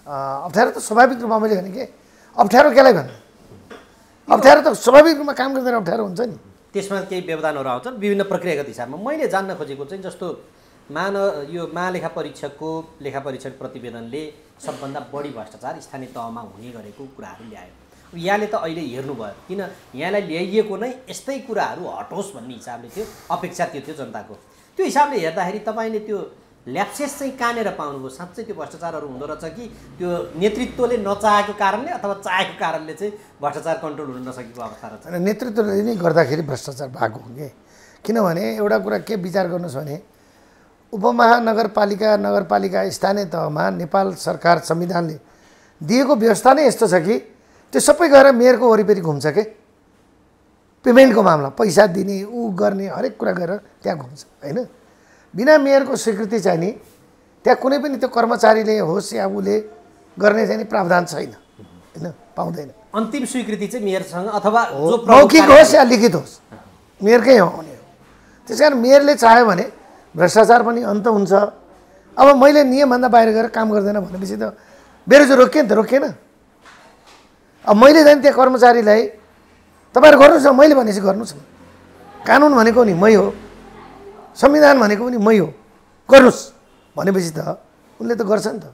अप्ठ्यारो त स्वाभाविक रूपमा मैले भने के अप्ठ्यारो केलाई भन्नु, अप्ठ्यारो त स्वाभाविक रूपमा काम गर्दैन अप्ठ्यारो हुन्छ नि। त्यसमा केही व्यवधानहरू आउँछन् विभिन्न प्रक्रियागत हिसाबमा। मैले जान्न खोजेको चाहिँ जस्तो यो महालेखा परीक्षकको लेखा परीक्षण प्रतिवेदनले सबभन्दा बढी भ्रष्टाचार स्थानीय तहमा हुने गरेको कुराहरू ल्यायो। यहाँले त अहिले हेर्नुभयो, किन यहाँलाई ल्याइएको नै यस्तै कुराहरू हटोस् भन्ने हिसाबले थियो, अपेक्षा त्यो थियो जनताको। त्यो हिसाबले हेर्दाखेरि तपाईँले त्यो ल्याप्सेस चाहिँ कहाँनिर पाउनुभयो? साँच्चै त्यो भ्रष्टाचारहरू हुँदो रहेछ कि त्यो नेतृत्वले नचाहेको कारणले अथवा चाहेको कारणले चाहिँ भ्रष्टाचार कन्ट्रोल हुन नसकेको अवस्था रहेछ? नेतृत्वले नै गर्दाखेरि भ्रष्टाचार भएको हो कि। किनभने एउटा कुरा के विचार गर्नुहोस् भने उपमहानगरपालिका, नगरपालिका स्थानीय तहमा नेपाल सरकार संविधानले दिएको व्यवस्था नै यस्तो छ कि त्यो सबै गएर मेयरको वरिपरि घुम्छ के। पेमेन्टको मामला पैसा दिने ऊ गर्ने हरेक कुरा गरेर त्यहाँ घुम्छ होइन। बिना मेयरको स्वीकृति चाहिँ नि त्यहाँ कुनै पनि त्यो कर्मचारीले होस् या उसले गर्ने चाहिँ नि प्रावधान छैन होइन, पाउँदैन। अन्तिम स्वीकृति चाहिँ मेयरसँग अथवा मौखिक होस् या लिखित होस् मेयरकै आउने हो। त्यस कारण मेयरले चाह्यो भने भ्रष्टाचार पनि अन्त हुन्छ। अब मैले नियमभन्दा बाहिर गएर काम गर्दैन भनेपछि त बेरोजगार रोकिएन त, रोकिएन। अब मैले जाने त्यहाँ कर्मचारीलाई तपाईँहरू गर्नुहोस् न, मैले भनेपछि गर्नुहोस् न, कानुन भनेको नि मै हो, संविधान भनेको पनि मै हो, गर्नुहोस् भनेपछि त उनले त गर्छ नि त।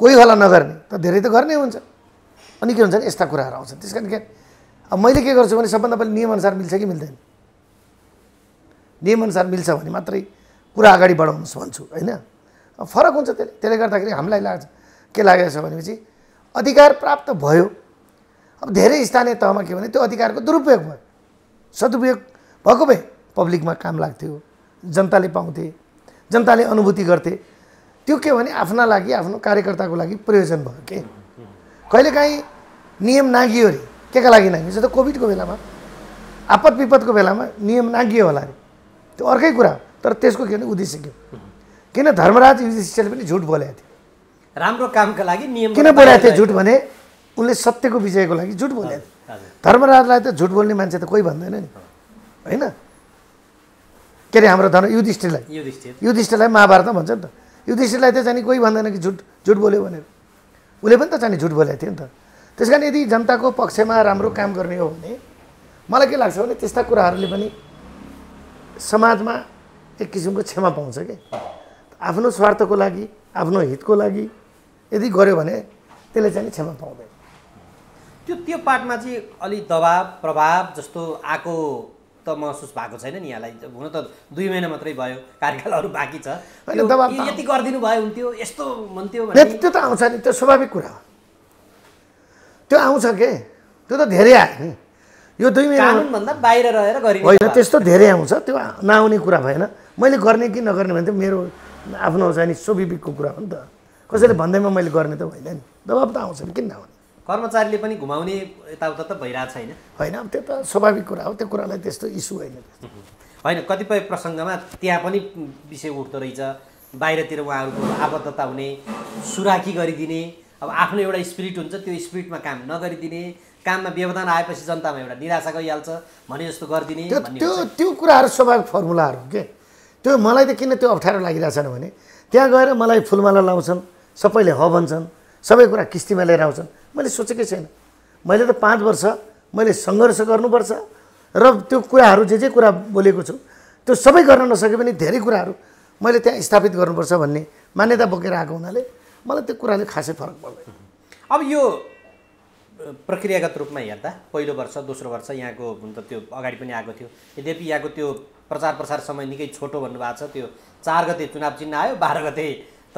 कोही होला नगर्ने त धेरै त गर्ने हुन्छ। अनि के हुन्छ भने यस्ता कुराहरू आउँछन्। त्यस कारण के अब मैले के गर्छु भने सबभन्दा पहिला नियमअनुसार मिल्छ कि मिल्दैन, नियमअनुसार मिल्छ भने मात्रै कुरा अगाडि बढाउनुहोस् भन्छु होइन। फरक हुन्छ त्यसले गर्दाखेरि हामीलाई लाग्छ के लागेको छ भनेपछि अधिकार प्राप्त भयो। अब धेरै स्थानीय तहमा के भने त्यो अधिकारको दुरुपयोग भयो, सदुपयोग भएको भए पब्लिकमा काम लाग्थ्यो, जनताले पाउँथे, जनताले अनुभूति गर्थे। त्यो के भने आफ्ना लागि आफ्नो कार्यकर्ताको लागि प्रयोजन भयो के। कहिलेकाहीँ नियम नागियो अरे, के का लागि नागियो? त कोभिडको बेलामा आपद विपदको बेलामा नियम नागियो होला अरे, त्यो अर्कै कुरा। तर त्यसको के भने उद्देश्य के? किन धर्मराज युधिष्ठिरले पनि झुट बोलेको थियो, राम्रो कामका लागि नियम किन बोलेको थियो झुट भने उनले सत्यको विजयको लागि झुट बोलेको थियो। धर्मराजलाई त झुट बोल्ने मान्छे त कोही भन्दैन नि होइन। के अरे हाम्रो युधिष्ठिरलाई महाभारतमा भन्छ नि त, युधिष्ठिरलाई त चाहिँ कोही भन्दैन कि झुट बोल्यो भनेर। उसले पनि त चाहिँ झुट बोलेको थियो नि त। त्यस कारण यदि जनताको पक्षमा राम्रो काम गर्ने हो भने मलाई के लाग्छ भने त्यस्ता कुराहरूले पनि समाजमा एक किसिमको क्षमा पाउँछ कि। आफ्नो स्वार्थको लागि, आफ्नो हितको लागि यदि गर्यो भने त्यसले चाहिँ क्षमा पाउँदैन। त्यो पार्टमा चाहिँ अलि दबाब प्रभाव जस्तो आएको त महसुस भएको छैन नि यहाँलाई? हुन त 2 महिना मात्रै भयो, कार्यकालहरू बाँकी छ, यति गरिदिनु भयो हुन्थ्यो, यस्तो भन्थ्यो भने त्यो त आउँछ नि, त्यो स्वाभाविक कुरा हो, त्यो आउँछ के। त्यो त धेरै आयो नि यो 2 महिना कानुनभन्दा बाहिर रहेर गरिने होइन, त्यस्तो धेरै आउँछ। त्यो नआउने कुरा भएन। मैले गर्ने कि नगर्ने भने त मेरो आफ्नो चाहिँ स्वाभाविकको कुरा हो नि त। कसैले भन्दैमा मैले गर्ने त होइन नि, दबाब त आउँछ नि, किन नआउने। कर्मचारीले पनि घुमाउने यताउता त भइरहेको छैन होइन। अब त्यो त स्वाभाविक कुरा हो, त्यो कुरालाई त्यस्तो इस्यु होइन होइन। कतिपय प्रसङ्गमा त्यहाँ पनि विषय उठ्दो रहेछ, बाहिरतिर उहाँहरूको आबद्धता हुने, सुराकी गरिदिने, अब आफ्नो एउटा स्पिरिट हुन्छ त्यो स्पिरिटमा काम नगरिदिने, काममा व्यवधान आएपछि जनतामा एउटा निराशा गइहाल्छ भने जस्तो गरिदिने। त्यो कुराहरू स्वाभाविक फर्मुलाहरू के। त्यो मलाई त किन त्यो अप्ठ्यारो लागिरहेछन् भने त्यहाँ गएर मलाई फुलमाला लाउँछन्, सबैले ह भन्छन्, सबै कुरा किस्तीमा लिएर आउँछन्। मैले सोचेकै छैन। मैले त 5 वर्ष मैले सङ्घर्ष गर्नुपर्छ र त्यो कुराहरू जे कुरा बोलेको छु त्यो सबै गर्न नसके पनि धेरै कुराहरू मैले त्यहाँ स्थापित गर्नुपर्छ भन्ने मान्यता बोकेर आएको हुनाले मलाई त्यो कुराले खासै फरक पर्दैन। अब यो प्रक्रियागत रूपमा हेर्दा पहिलो वर्ष दोस्रो वर्ष यहाँको हुन त त्यो अगाडि पनि आएको थियो, यद्यपि यहाँको त्यो प्रचार प्रसार समय निकै छोटो भन्नुभएको छ। त्यो 4 गते चुनाव चिन्ह आयो, 12 गते त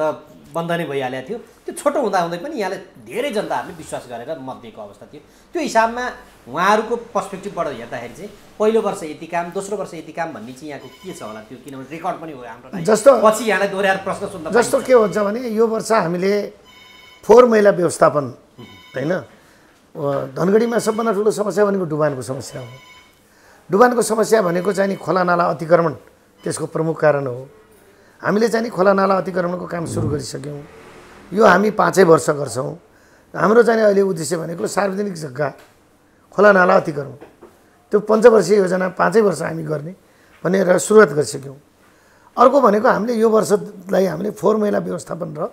बन्द नै भइहालेको थियो। त्यो छोटो हुँदाहुँदै पनि यहाँले धेरै जनताहरूले विश्वास गरेर मत दिएको अवस्था थियो। त्यो हिसाबमा उहाँहरूको पर्सपेक्टिभबाट हेर्दाखेरि चाहिँ पहिलो वर्ष यति काम, दोस्रो वर्ष यति काम भन्ने चाहिँ यहाँको के छ होला? त्यो किनभने रेकर्ड पनि हो हाम्रो लागि, जस्तो पछि यहाँलाई दोहोऱ्याएर प्रश्न सुन्दा जस्तो के हुन्छ भने यो वर्ष हामीले फोहोर मैला व्यवस्थापन होइन धनगढीमा सबभन्दा ठुलो समस्या भनेको डुबानको समस्या हो। डुबानको समस्या भनेको चाहिँ नि खोला नाला अतिक्रमण त्यसको प्रमुख कारण हो। हामीले चाहिँ नि खोला नाला अतिक्रमणको काम सुरु गरिसक्यौँ। यो हामी 5 वर्ष गर्छौँ। हाम्रो चाहिँ अहिले उद्देश्य भनेको सार्वजनिक जग्गा खोला नाला अतिक्रमण त्यो पञ्चवर्षीय योजना 5 वर्ष हामी गर्ने भनेर सुरुवात गरिसक्यौँ। अर्को भनेको हामीले यो वर्षलाई हामीले फोहोर मैला व्यवस्थापन र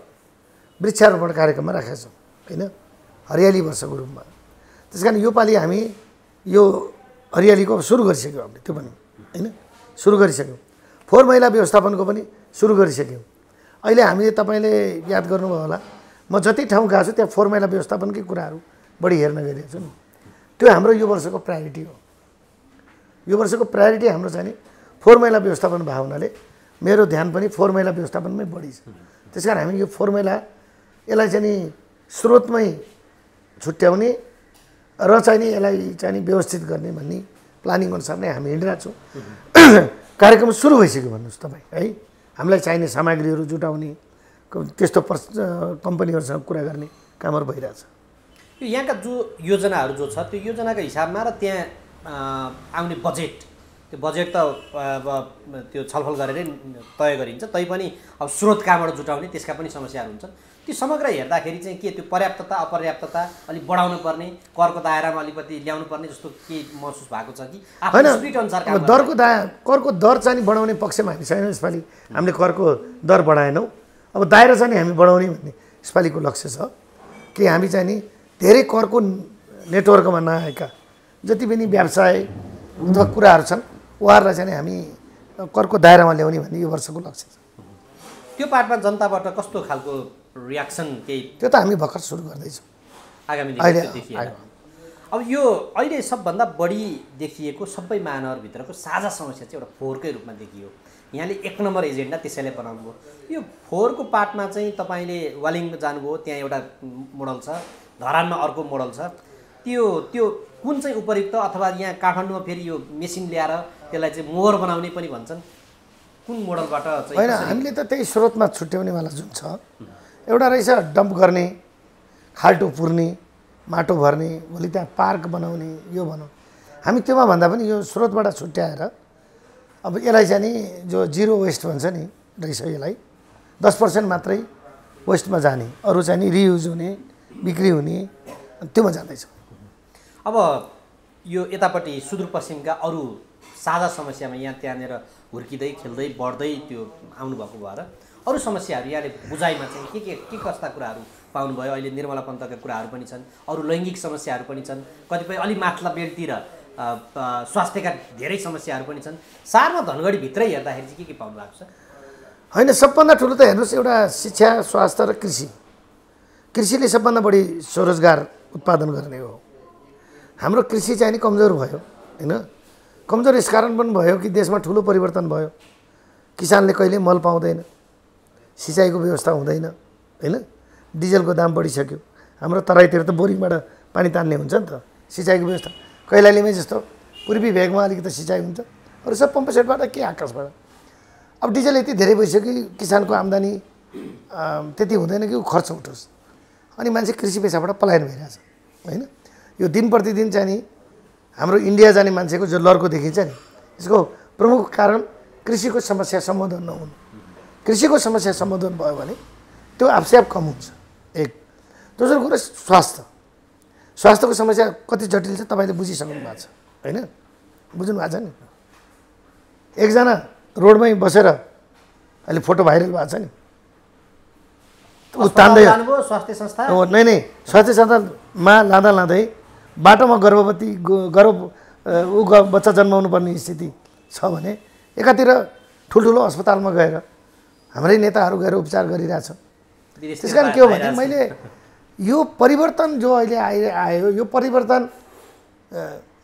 वृक्षारोपण कार्यक्रममा राखेका छौँ होइन, हरियाली वर्षको रूपमा। त्यस कारण योपालि हामी यो हरियालीको सुरु गरिसक्यौँ हामीले, त्यो पनि होइन सुरु गरिसक्यौँ। फोहोर मैला व्यवस्थापनको पनि सुरु गरिसक्यौँ। अहिले हामीले तपाईँले याद गर्नुभयो होला, म जति ठाउँ गएको छु त्यहाँ फोहोर मैला व्यवस्थापनकै कुराहरू बढी हेर्न गइरहेको छु नि। त्यो हाम्रो यो वर्षको प्रायोरिटी हो। यो वर्षको प्रायोरिटी हाम्रो चाहिँ नि फोहोर मैला व्यवस्थापन भएको हुनाले मेरो ध्यान पनि फोहोर मैला व्यवस्थापनमै बढी छ। त्यस कारण हामी यो फोहोर मैला यसलाई चाहिँ नि स्रोतमै छुट्याउने र चाहिँ नि यसलाई चाहिँ नि व्यवस्थित गर्ने भन्ने प्लानिङ अनुसार नै हामी हिँडिरहेको छौँ। कार्यक्रम सुरु भइसक्यो भन्नुहोस् तपाईँ है। हामीलाई चाहिने सामग्रीहरू जुटाउने त्यस्तो कम्पनीहरूसँग कुरा गर्ने कामहरू भइरहेछ। यो यहाँका जो योजनाहरू जो छ त्यो योजनाको हिसाबमा र त्यहाँ आउने बजेट, त्यो बजेट त अब त्यो छलफल गरेरै तय गरिन्छ, तैपनि अब स्रोत कहाँबाट जुटाउने त्यसका पनि समस्याहरू हुन्छन्। त्यो समग्र हेर्दाखेरि चाहिँ के त्यो पर्याप्तता अपर्याप्तता अलिक बढाउनु पर्ने, करको दायरामा अलिकति ल्याउनु पर्ने जस्तो के महसुस भएको छ कि आफ्नो स्पिड अनुसार काम गर्ने? करको दर चाहिँ बढाउने पक्षमा हामी छैनौँ। यसपालि हामीले करको दर बढाएनौँ। अब दायरा चाहिँ हामी बढाउने भन्ने यसपालिको लक्ष्य छ कि हामी चाहिँ नि धेरै करको नेटवर्कमा नआएका जति पनि व्यवसाय अथवा कुराहरू छन् उहाँहरूलाई चाहिँ हामी करको दायरामा ल्याउने भन्ने यो वर्षको लक्ष्य छ। त्यो पार्टमा जनताबाट कस्तो खालको रियाक्सन केही? त्यो त हामी भर्खर सुरु गर्दैछौँ आगामी दिनमा देखिएन। अब यो अहिले सबभन्दा बढी देखिएको सबै महानगरभित्रको साझा समस्या चाहिँ एउटा फोहोरकै रूपमा देखियो। यहाँले 1 नम्बर एजेन्डा त्यसैले बनाउनु भयो। यो फोहोरको पार्टमा चाहिँ तपाईँले वालिङ जानुभयो, त्यहाँ एउटा मोडल छ, धरानमा अर्को मोडल छ। त्यो कुन चाहिँ उपयुक्त, अथवा यहाँ काठमाडौँमा फेरि यो मेसिन ल्याएर त्यसलाई चाहिँ मोहर बनाउने पनि भन्छन्, कुन मोडलबाट चाहिँ? होइन, हामीले त त्यही स्रोतमा छुट्याउनेवाला जुन छ एउटा रहेछ डम्प गर्ने, खाल्टो पुर्ने, माटो भर्ने, भोलि त्यहाँ पार्क बनाउने, यो बनाउने। हामी त्योमा भन्दा पनि यो स्रोतबाट छुट्याएर अब यसलाई चाहिँ नि जो जिरो वेस्ट भन्छ नि रहेछ, यसलाई 10% मात्रै वेस्टमा जाने, अरू चाहिँ नि रियुज हुने, बिक्री हुने, त्योमा जाँदैछ। अब यो यतापट्टि सुदूरपश्चिमका अरू साझा समस्यामा यहाँ त्यहाँनिर हुर्किँदै खेल्दै बढ्दै त्यो आउनुभएको भएर अरू समस्याहरू यहाँले बुझाइमा चाहिँ के कस्ता कुराहरू पाउनुभयो? अहिले निर्मला पन्तका कुराहरू पनि छन्, अरू लैङ्गिक समस्याहरू पनि छन्, कतिपय अलि माथिल्ला बेलतिर स्वास्थ्यका धेरै समस्याहरू पनि छन्। सारमा धनगढीभित्रै हेर्दाखेरि चाहिँ के पाउनु भएको छ? होइन, सबभन्दा ठुलो त हेर्नुहोस् एउटा शिक्षा, स्वास्थ्य र कृषि। कृषिले सबभन्दा बढी स्वरोजगार उत्पादन गर्ने हो। हाम्रो कृषि चाहिँ नि कमजोर भयो होइन। कमजोर यसकारण पनि भयो कि देशमा ठुलो परिवर्तन भयो। किसानले कहिले मल पाउँदैन, सिँचाइको व्यवस्था हुँदैन होइन, डिजलको दाम बढिसक्यो। हाम्रो तराईतिर त बोरिङबाट पानी तान्ने हुन्छ नि त, सिँचाइको व्यवस्था कैलालीमै जस्तो पूर्वी भेगमा अलिकति सिँचाइ हुन्छ, अरू सब पम्प सेटबाट के आकाशबाट। अब डिजल यति धेरै भइसक्यो कि किसानको आम्दानी त्यति हुँदैन कि ऊ खर्च उठोस्, अनि मान्छे कृषि पेसाबाट पलायन भइरहेछ होइन। यो दिन प्रतिदिन चाहिँ नि हाम्रो इन्डिया जाने मान्छेको जो लर्को देखिन्छ नि, यसको प्रमुख कारण कृषिको समस्या सम्बोधन नहुनु। कृषिको समस्या सम्बोधन भयो भने त्यो आफसे कम हुन्छ, एक। दोस्रो कुरो स्वास्थ्यको समस्या कति जटिल छ तपाईँले बुझिसक्नु भएको छ होइन, बुझ्नु भएको छ नि। एकजना रोडमै बसेर अहिले फोटो भाइरल भएको छ नि, ऊ तान्दै स्वास्थ्य संस्था नै स्वास्थ्य संस्थामा लाँदै बाटोमा गर्भवती बच्चा जन्माउनु पर्ने स्थिति छ भने एकातिर ठुल्ठुलो अस्पतालमा गएर हाम्रै नेताहरू गएर उपचार गरिरहेछ। त्यस कारण के हो भने मैले यो परिवर्तन जो अहिले आयो यो परिवर्तन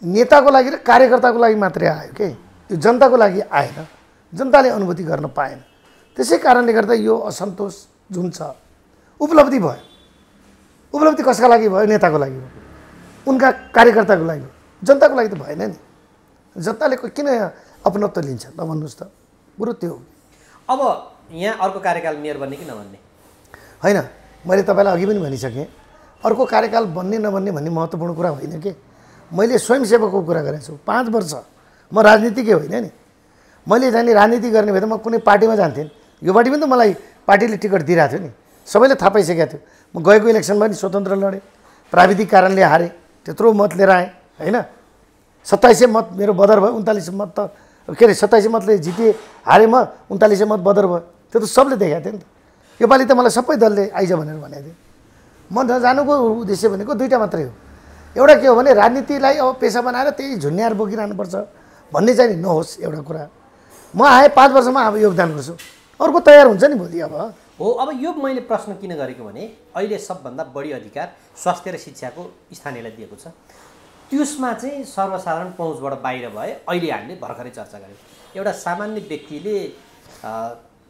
नेताको लागि र कार्यकर्ताको लागि मात्रै आयो के, यो जनताको लागि आएन, जनताले अनुभूति गर्न पाएन। त्यसै कारणले गर्दा यो असन्तोष जुन छ उपलब्धि भयो। उपलब्धि कसका लागि भयो? नेताको लागि भयो, उनका कार्यकर्ताको लागि, जनताको लागि त भएन नि। जनताले किन अपनत्व लिन्छ त भन्नुहोस् त, बरु त्यो। अब यहाँ अर्को कार्यकाल मेयर बन्ने कि नबन्ने? होइन, मैले तपाईँलाई अघि पनि भनिसकेँ, अर्को कार्यकाल बन्ने नबन्ने भन्ने महत्त्वपूर्ण कुरा होइन के। मैले स्वयंसेवकको कुरा गरेको छु। 5 वर्ष म राजनीतिकै होइन नि। मैले जाने राजनीति गर्ने भए त म कुनै पार्टीमा जान्थेँ। यो पार्टी पनि त मलाई पार्टीले टिकट दिइरहेको थियो नि, सबैले थाहा पाइसकेको थियो। म गएको इलेक्सनमा नि स्वतन्त्र लडेँ, प्राविधिक कारणले हारेँ, त्यत्रो मत लिएर आएँ होइन। 2700 मत मेरो बदर भयो, 39 मत त के अरे 27 मतले जितेँ, हारेँ म, 39 मत बदर भयो। त्यो त सबले देखाएको थियो नि त। योपालि त मलाई सबै दलले आइज भनेर भनेको थियो। म जानुको उद्देश्य भनेको दुईवटा मात्रै हो। एउटा के हो भने राजनीतिलाई अब पेसा बनाएर त्यही झुन्याएर बोकिरहनुपर्छ भन्ने चाहिँ नि नहोस्। एउटा कुरा म आएँ 5 वर्षमा अब योगदान गर्छु, अर्को तयार हुन्छ नि भोलि। अब हो, अब यो मैले प्रश्न किन गरेको भने अहिले सबभन्दा बढी अधिकार स्वास्थ्य र शिक्षाको स्थानीयलाई दिएको छ। त्यसमा चाहिँ सर्वसाधारण पहुँचबाट बाहिर भए अहिले हामीले भर्खरै चर्चा गऱ्यौँ। एउटा सामान्य व्यक्तिले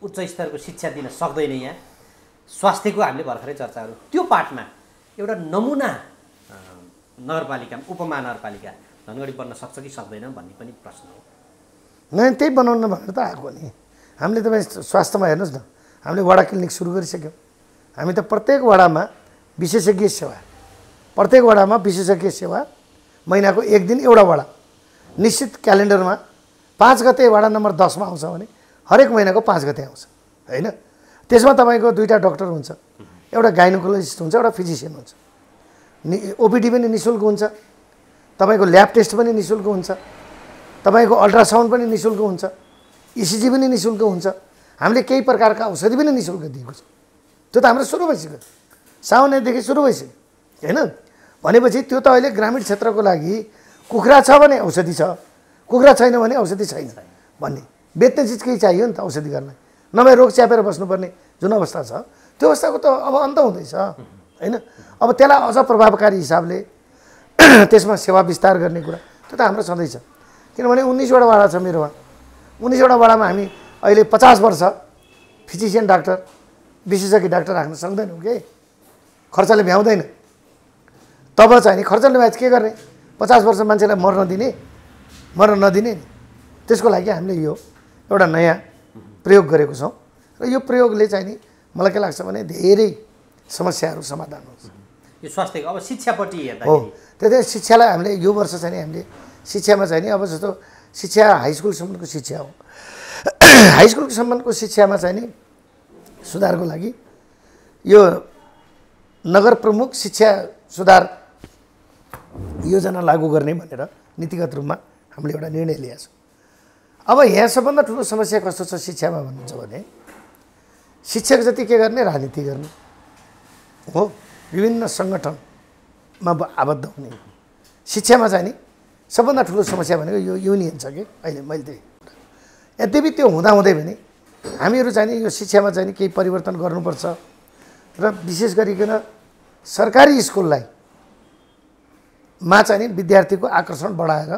उच्च स्तरको शिक्षा दिन सक्दैन। यहाँ स्वास्थ्यको हामीले भर्खरै चर्चा गऱ्यौँ। त्यो पार्टमा एउटा नमुना नगरपालिका, उपमहानगरपालिका धनगढी बन्न सक्छ कि सक्दैन भन्ने पनि प्रश्न हो। नै त्यही बनाउन भनेर त आएको नि। हामीले तपाईँ स्वास्थ्यमा हेर्नुहोस् न, हामीले वडा क्लिनिक सुरु गरिसक्यौँ। हामी त प्रत्येक वडामा विशेषज्ञ सेवा, प्रत्येक वडामा विशेषज्ञ सेवा, महिनाको 1 दिन एउटा वडा निश्चित क्यालेन्डरमा 5 गते वडा नम्बर 10 मा आउँछ भने हरेक महिनाको 5 गते आउँछ होइन। त्यसमा तपाईँको 2टा डाक्टर हुन्छ, एउटा गाइनोकोलोजिस्ट हुन्छ, एउटा फिजिसियन हुन्छ। ओपिडी पनि निःशुल्क हुन्छ, तपाईँको ल्याब टेस्ट पनि निःशुल्क हुन्छ, तपाईँको अल्ट्रासाउन्ड पनि निःशुल्क हुन्छ, इसिजी पनि निःशुल्क हुन्छ। हामीले केही प्रकारका औषधि पनि निःशुल्क दिएको छ। त्यो त हाम्रो सुरु भइसक्यो, साउनेदेखि सुरु भइसक्यो होइन। भनेपछि त्यो त अहिले ग्रामीण क्षेत्रको लागि कुखुरा छ भने औषधि छ, कुखुरा छैन भने औषधि छैन भन्ने बेच्ने चिज केही चाहियो नि त औषधि गर्नलाई, नभए रोग च्यापेर बस्नुपर्ने जुन अवस्था छ त्यो अवस्थाको त अब अन्त हुँदैछ होइन। अब त्यसलाई अझ प्रभावकारी हिसाबले त्यसमा सेवा विस्तार गर्ने कुरा त्यो त हाम्रो छँदैछ। किनभने 19वटा वडा छ मेरोमा। 19वटा वडामा हामी अहिले 50 वर्ष फिजिसियन डाक्टर, विशेषज्ञ डाक्टर राख्न सक्दैनौँ कि खर्चले भ्याउँदैन। तब चाहिँ नि खर्चले भए के गर्ने? 50 वर्ष मान्छेलाई मर्न नदिने नि। त्यसको लागि हामीले यो एउटा नयाँ प्रयोग गरेको छौँ र यो प्रयोगले चाहिँ नि मलाई के लाग्छ भने धेरै समस्याहरू समाधान हुन्छ। यो स्वास्थ्यको अब शिक्षापट्टि हेर्दा हो, त्यही शिक्षालाई हामीले यो वर्ष चाहिँ हामीले शिक्षामा चाहिँ नि अब जस्तो शिक्षा हाई स्कुलसम्मको शिक्षा हो, हाई स्कुलसम्मको शिक्षामा चाहिँ नि सुधारको लागि यो नगर प्रमुख शिक्षा सुधार योजना लागू गर्ने भनेर नीतिगत रूपमा हामीले एउटा निर्णय लिएको छ। अब यहाँ सबभन्दा ठुलो समस्या कस्तो छ शिक्षामा भन्नुहुन्छ भने शिक्षक जति के गर्ने, राजनीति गर्ने हो, विभिन्न सङ्गठनमा आबद्ध हुने। शिक्षामा चाहिँ नि सबभन्दा ठुलो समस्या भनेको यो युनियन छ कि अहिले मैले त्यही। यद्यपि त्यो हुँदाहुँदै पनि हामीहरू चाहिँ नि यो शिक्षामा चाहिँ नि केही परिवर्तन गर्नुपर्छ र विशेष गरिकन सरकारी स्कुललाई चाहिँ नि विद्यार्थीको आकर्षण बढाएर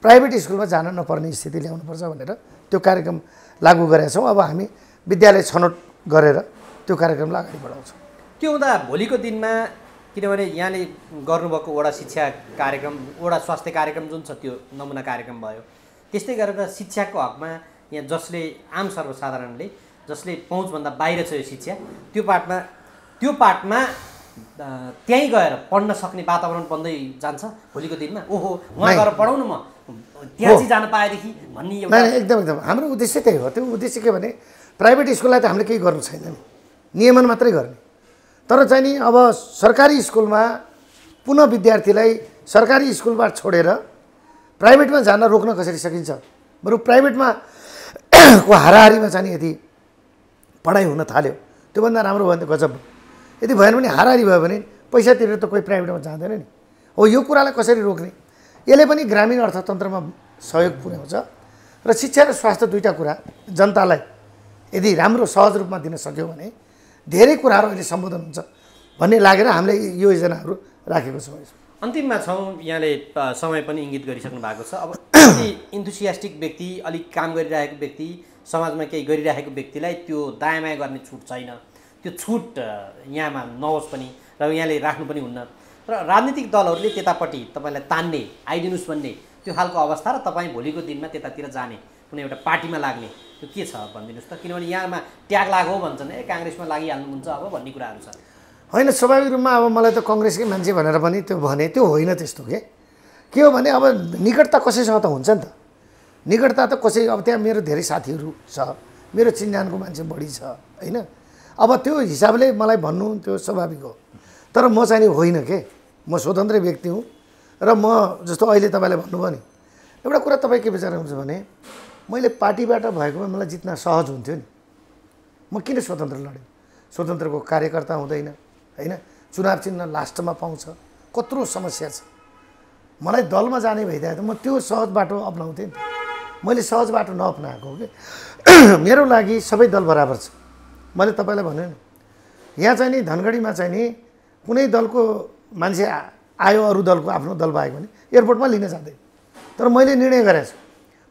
प्राइभेट स्कुलमा जान नपर्ने स्थिति ल्याउनुपर्छ भनेर त्यो कार्यक्रम लागू गरेका छौँ। अब हामी विद्यालय छनौट गरेर त्यो कार्यक्रमलाई अगाडि बढाउँछौँ। त्यो हुँदा भोलिको दिनमा किनभने यहाँले गर्नुभएको वडा शिक्षा कार्यक्रम, वडा स्वास्थ्य कार्यक्रम जुन छ त्यो नमुना कार्यक्रम भयो, त्यस्तै गरेर शिक्षाको हकमा यहाँ जसले आम सर्वसाधारणले जसले पहुँचभन्दा बाहिर छ यो शिक्षा, त्यो पार्टमा त्यहीँ गएर पढ्न सक्ने वातावरण बन्दै जान्छ भोलिको दिनमा। ओहो उहाँ गएर पढाउनु, म त्यहाँ चाहिँ जान पाएदेखि भन्ने एउटा एकदम हाम्रो उद्देश्य त्यही हो। त्यो उद्देश्य के भने प्राइभेट स्कुललाई त हामीले केही गर्नु छैन नि, नियमन मात्रै गर्ने। तर चाहिँ नि अब सरकारी स्कुलमा पुनः विद्यार्थीलाई सरकारी स्कुलबाट छोडेर प्राइभेटमा जान रोक्न कसरी सकिन्छ? बरु प्राइभेटमा को हाराहारीमा चाहिँ नि यदि पढाइ हुन थाल्यो त्योभन्दा राम्रो भयो भने त गजब। यदि भएन भने हाराहारी भयो भने पैसा तिरेर त कोही प्राइभेटमा जाँदैन नि। हो, यो कुरालाई कसरी रोक्ने? यसले पनि ग्रामीण अर्थतन्त्रमा सहयोग पुर्याउँछ र शिक्षा र स्वास्थ्य दुईवटा कुरा जनतालाई यदि राम्रो सहज रूपमा दिन सक्यो भने धेरै कुराहरू अहिले सम्बोधन हुन्छ भन्ने लागेर हामीले यो योजनाहरू राखेको छौँ। अन्तिममा छौँ, यहाँले समय पनि इङ्गित गरिसक्नु भएको छ। अब अलि इन्थुसियास्टिक व्यक्ति, अलिक काम गरिरहेको व्यक्ति, समाजमा केही गरिरहेको व्यक्तिलाई त्यो दायाँमाया गर्ने छुट छैन। त्यो छुट यहाँमा नहोस् पनि र यहाँले राख्नु पनि हुन्न र राजनीतिक दलहरूले त्यतापट्टि तपाईँलाई तान्ने आइदिनुहोस् भन्ने त्यो खालको अवस्था र तपाईँ भोलिको दिनमा त्यतातिर जाने कुनै एउटा पार्टीमा लाग्ने त्यो के छ भनिदिनुहोस् त। किनभने यहाँमा ट्याग लाग्यो भन्छन्, काङ्ग्रेसमा लागिहाल्नुहुन्छ अब भन्ने कुराहरू छ। होइन स्वाभाविक रूपमा अब मलाई त कङ्ग्रेसकै मान्छे भनेर पनि त्यो भने त्यो होइन त्यस्तो के हो भने अब निकटता कसैसँग त हुन्छ नि त निकटता त कसै अब त्यहाँ मेरो धेरै साथीहरू छ मेरो चिन्जानको मान्छे बढी छ होइन अब त्यो हिसाबले मलाई भन्नु त्यो स्वाभाविक हो तर म चाहिँ होइन के म स्वतन्त्र व्यक्ति हुँ र म जस्तो अहिले तपाईँले भन्नुभयो नि एउटा कुरा तपाईँ के विचार हुन्छ भने मैले पार्टीबाट भएकोमा मलाई जित्न सहज हुन्थ्यो नि म किन स्वतन्त्र लडेँ स्वतन्त्रको कार्यकर्ता हुँदैन होइन चुनाव चिन्ह लास्टमा पाउँछ कत्रो समस्या छ मलाई दलमा जाने भइदिए त म त्यो सहज बाटो अप्नाउँथेँ नि त मैले सहज बाटो नअप्नाएको हो कि मेरो लागि सबै दल बराबर छ मैले तपाईँलाई भने नि यहाँ चाहिँ नि धनगढीमा चाहिँ नि कुनै दलको मान्छे आयो अरू दलको आफ्नो दल बाहेक भने एयरपोर्टमा लिन जाँदैन तर मैले निर्णय गरेको छु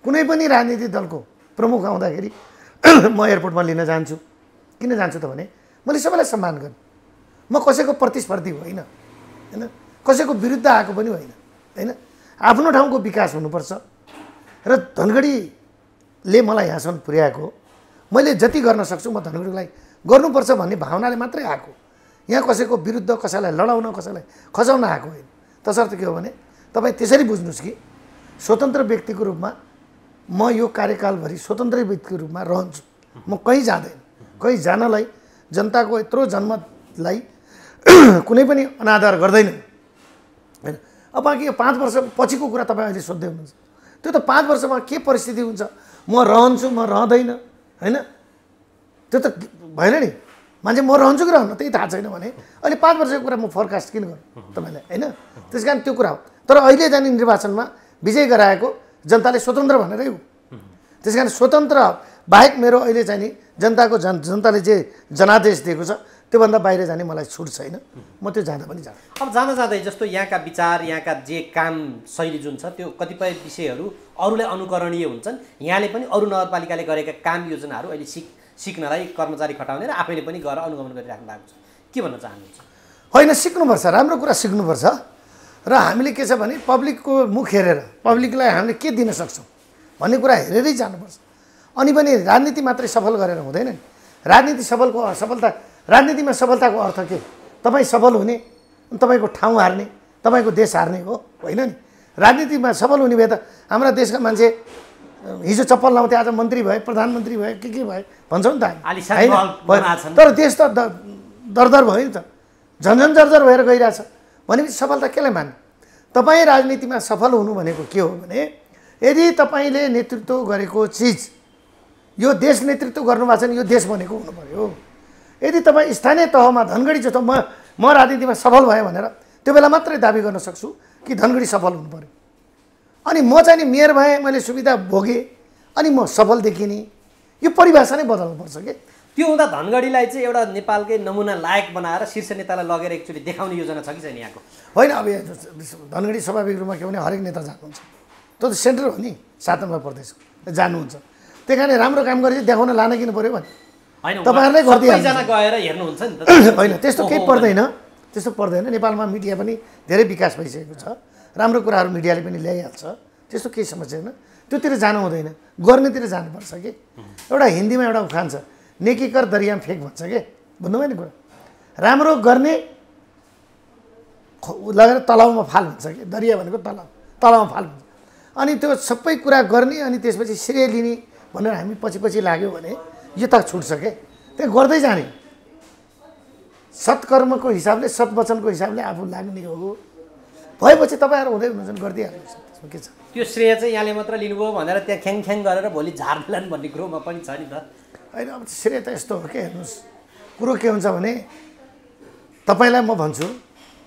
कुनै पनि राजनीतिक दलको प्रमुख आउँदाखेरि म एयरपोर्टमा लिन जान्छु किन जान्छु त भने मैले सबैलाई सम्मान गर्ने म कसैको प्रतिस्पर्धी होइन होइन कसैको विरुद्ध आएको पनि होइन होइन आफ्नो ठाउँको विकास हुनुपर्छ र धनगढीले मलाई यहाँसम्म पुर्याएको मैले जति गर्न सक्छु म धनगढीलाई गर्नुपर्छ भन्ने भावनाले मात्रै आएको यहाँ कसैको विरुद्ध कसैलाई लडाउन कसैलाई खसाउन आएको होइन तसर्थ के हो भने तपाईँ त्यसरी बुझ्नुहोस् कि स्वतन्त्र व्यक्तिको रूपमा म यो कार्यकालभरि स्वतन्त्र व्यक्तिको रूपमा रहन्छु म कहीँ जाँदैन कहीँ जानलाई जनताको यत्रो जनमतलाई कुनै पनि अनादर गर्दैन होइन अब बाँकी यो 5 वर्ष पछिको कुरा तपाईँ अहिले सोध्दै हुनुहुन्छ त्यो त 5 वर्षमा के परिस्थिति हुन्छ म रहन्छु म रहँदैन होइन त्यो त भएन नि मान्छे म रहन्छु कि रहन्न त्यही थाहा छैन भने अहिले 5 वर्षको कुरा म फोरकास्ट किन गर्नु तपाईँलाई होइन त्यस कारण त्यो कुरा हो तर अहिले जाने निर्वाचनमा विजय गराएको जनताले स्वतन्त्र भनेरै हो त्यस कारण स्वतन्त्र बाहेक मेरो अहिले चाहिँ नि जनताले जे जनादेश दिएको छ त्योभन्दा बाहिर जाने मलाई छुट छैन म त्यो जाँदा पनि जान्छु अब जाँदै जस्तो यहाँका विचार यहाँका जे काम शैली जुन छ त्यो कतिपय विषयहरू अरूलाई अनुकरणीय हुन्छन् यहाँले पनि अरू नगरपालिकाले गरेका काम योजनाहरू अहिले सिक्नलाई कर्मचारी खटाउने र आफैले पनि गएर अनुगमन गरिराख्नु भएको छ के भन्न चाहनुहुन्छ होइन सिक्नुपर्छ राम्रो कुरा सिक्नुपर्छ र हामीले के छ भने पब्लिकको मुख हेरेर पब्लिकलाई हामीले के दिन सक्छौँ भन्ने कुरा हेरेरै जानुपर्छ अनि पनि राजनीति मात्रै सफल गरेर हुँदैन नि राजनीतिमा सफलताको अर्थ के तपाईँ सफल हुने तपाईँको ठाउँ हार्ने तपाईँको देश हार्ने हो होइन नि राजनीतिमा सफल हुने भए त हाम्रा देशका मान्छे हिजो चप्पल लाउँथे आज मन्त्री भए प्रधानमन्त्री भए के भए भन्छौँ नि त होइन तर देश त दरदर भयो नि त झन्झन जर्जर भएर गइरहेछ भनेपछि सफलता केलाई मान्ने तपाईँ राजनीतिमा सफल हुनु भनेको के हो भने यदि तपाईँले नेतृत्व गरेको चिज यो देश नेतृत्व गर्नुभएको छ भने यो देश भनेको हुनु पर्यो यदि तपाईँ स्थानीय तहमा धनगढी जस्तो म राजनीतिमा सफल भएँ भनेर त्यो बेला मात्रै दाबी गर्न सक्छु कि धनगढी सफल हुनु पर्यो अनि म चाहिँ नि मेयर भएँ मैले सुविधा भोगेँ अनि म सफल देखिने यो परिभाषा नै बदल्नुपर्छ कि त्यो हुँदा धनगढीलाई चाहिँ एउटा नेपालकै नमुना लायक बनाएर शीर्ष नेतालाई लगेर एकचोटि देखाउने योजना छ कि छैन यहाँको होइन अब धनगढी स्वाभाविक रूपमा के भने हरेक नेता जानुहुन्छ त्यो त सेन्टर हो नि 7 नम्बर प्रदेश जानुहुन्छ त्यही कारण राम्रो काम गरेपछि देखाउन लान किन पर्यो भने तपाईँहरूले गरिदिनु गएर हेर्नुहुन्छ नि त होइन त्यस्तो केही पर्दैन नेपालमा मिडिया पनि धेरै विकास भइसकेको छ राम्रो कुराहरू मिडियाले पनि ल्याइहाल्छ त्यस्तो केही समस्या छैन त्योतिर जानु हुँदैन गर्नेतिर जानुपर्छ कि एउटा हिन्दीमा एउटा उखान छ नेकी कर दरियाम फेक भन्छ के भन्नुभयो नि कुरा राम्रो गर्ने लगेर तलाउमा फाल भन्छ कि दरिया भनेको तलाउमा फाल भन्छ अनि त्यो सबै कुरा गर्ने अनि त्यसपछि श्रेय लिने भनेर हामी पछि लाग्यो भने यो त छुट्छ के त्यहाँ गर्दै जाने सत्कर्मको हिसाबले सत्वचनको हिसाबले आफू लाग्ने हो भएपछि तपाईँहरू हुँदै हुनुहुन्छ गरिदिइहाल्नुहुन्छ त्यसमा के छ त्यो श्रेय चाहिँ यहाँले मात्र लिनुभयो भनेर त्यहाँ ख्याङ गरेर भोलि झार्लान् भन्ने कुरोमा पनि छ नि त होइन अब श्रेय त यस्तो हो के हेर्नुहोस् कुरो के हुन्छ भने तपाईँलाई म भन्छु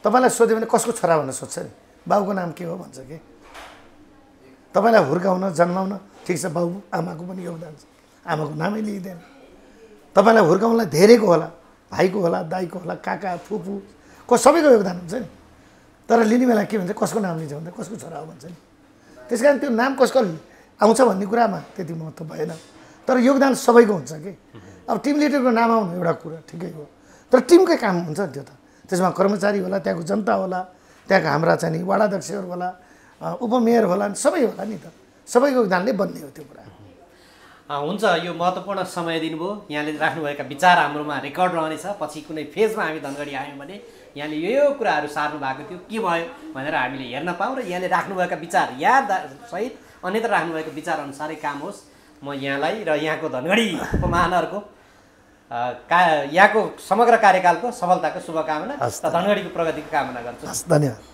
तपाईँलाई सोध्यो भने कसको छोरा भनेर सोध्छ नि बाउको नाम के हो भन्छ कि तपाईँलाई हुर्काउन जन्माउन ठिक छ बाउ आमाको पनि योगदान छ आमाको नामै लिइँदैन तपाईँलाई हुर्काउनलाई धेरैको होला भाइको होला दाइको होला काका फुपू को सबैको योगदान हुन्छ नि तर लिने बेला के भन्छ कसको नाम लिन्छ भन्दा कसको छोरा हो भन्छ नि त्यस कारण त्यो नाम कसको आउँछ भन्ने कुरामा त्यति महत्त्व भएन तर योगदान सबैको हुन्छ कि अब टिम लिडरको नाम आउनु एउटा कुरा ठिकै हो तर टिमकै काम हुन्छ नि त्यो त त्यसमा कर्मचारी होला त्यहाँको जनता होला त्यहाँको हाम्रा चाहिँ नि वाडाध्यक्षहरू होला उपमेयर होला सबै होला नि त सबैको योगदानले बन्ने हो त्यो कुरा हुन्छ, यो महत्त्वपूर्ण समय दिनुभयो। यहाँले राख्नुभएका विचार हाम्रोमा रेकर्ड रहनेछ। पछि कुनै फेजमा हामी धनगढी आयौँ भने यहाँले यो कुराहरू सार्नु भएको थियो, के भयो भनेर हामीले हेर्न पाऊँ र यहाँले राख्नुभएका विचार सहित अन्यत्र राख्नुभएको विचार अनुसारै काम होस्। म यहाँलाई र यहाँको धनगढी उपमहानगरको यहाँको समग्र कार्यकालको सफलताको शुभकामना र धनगढीको प्रगतिको कामना गर्छु। धन्यवाद।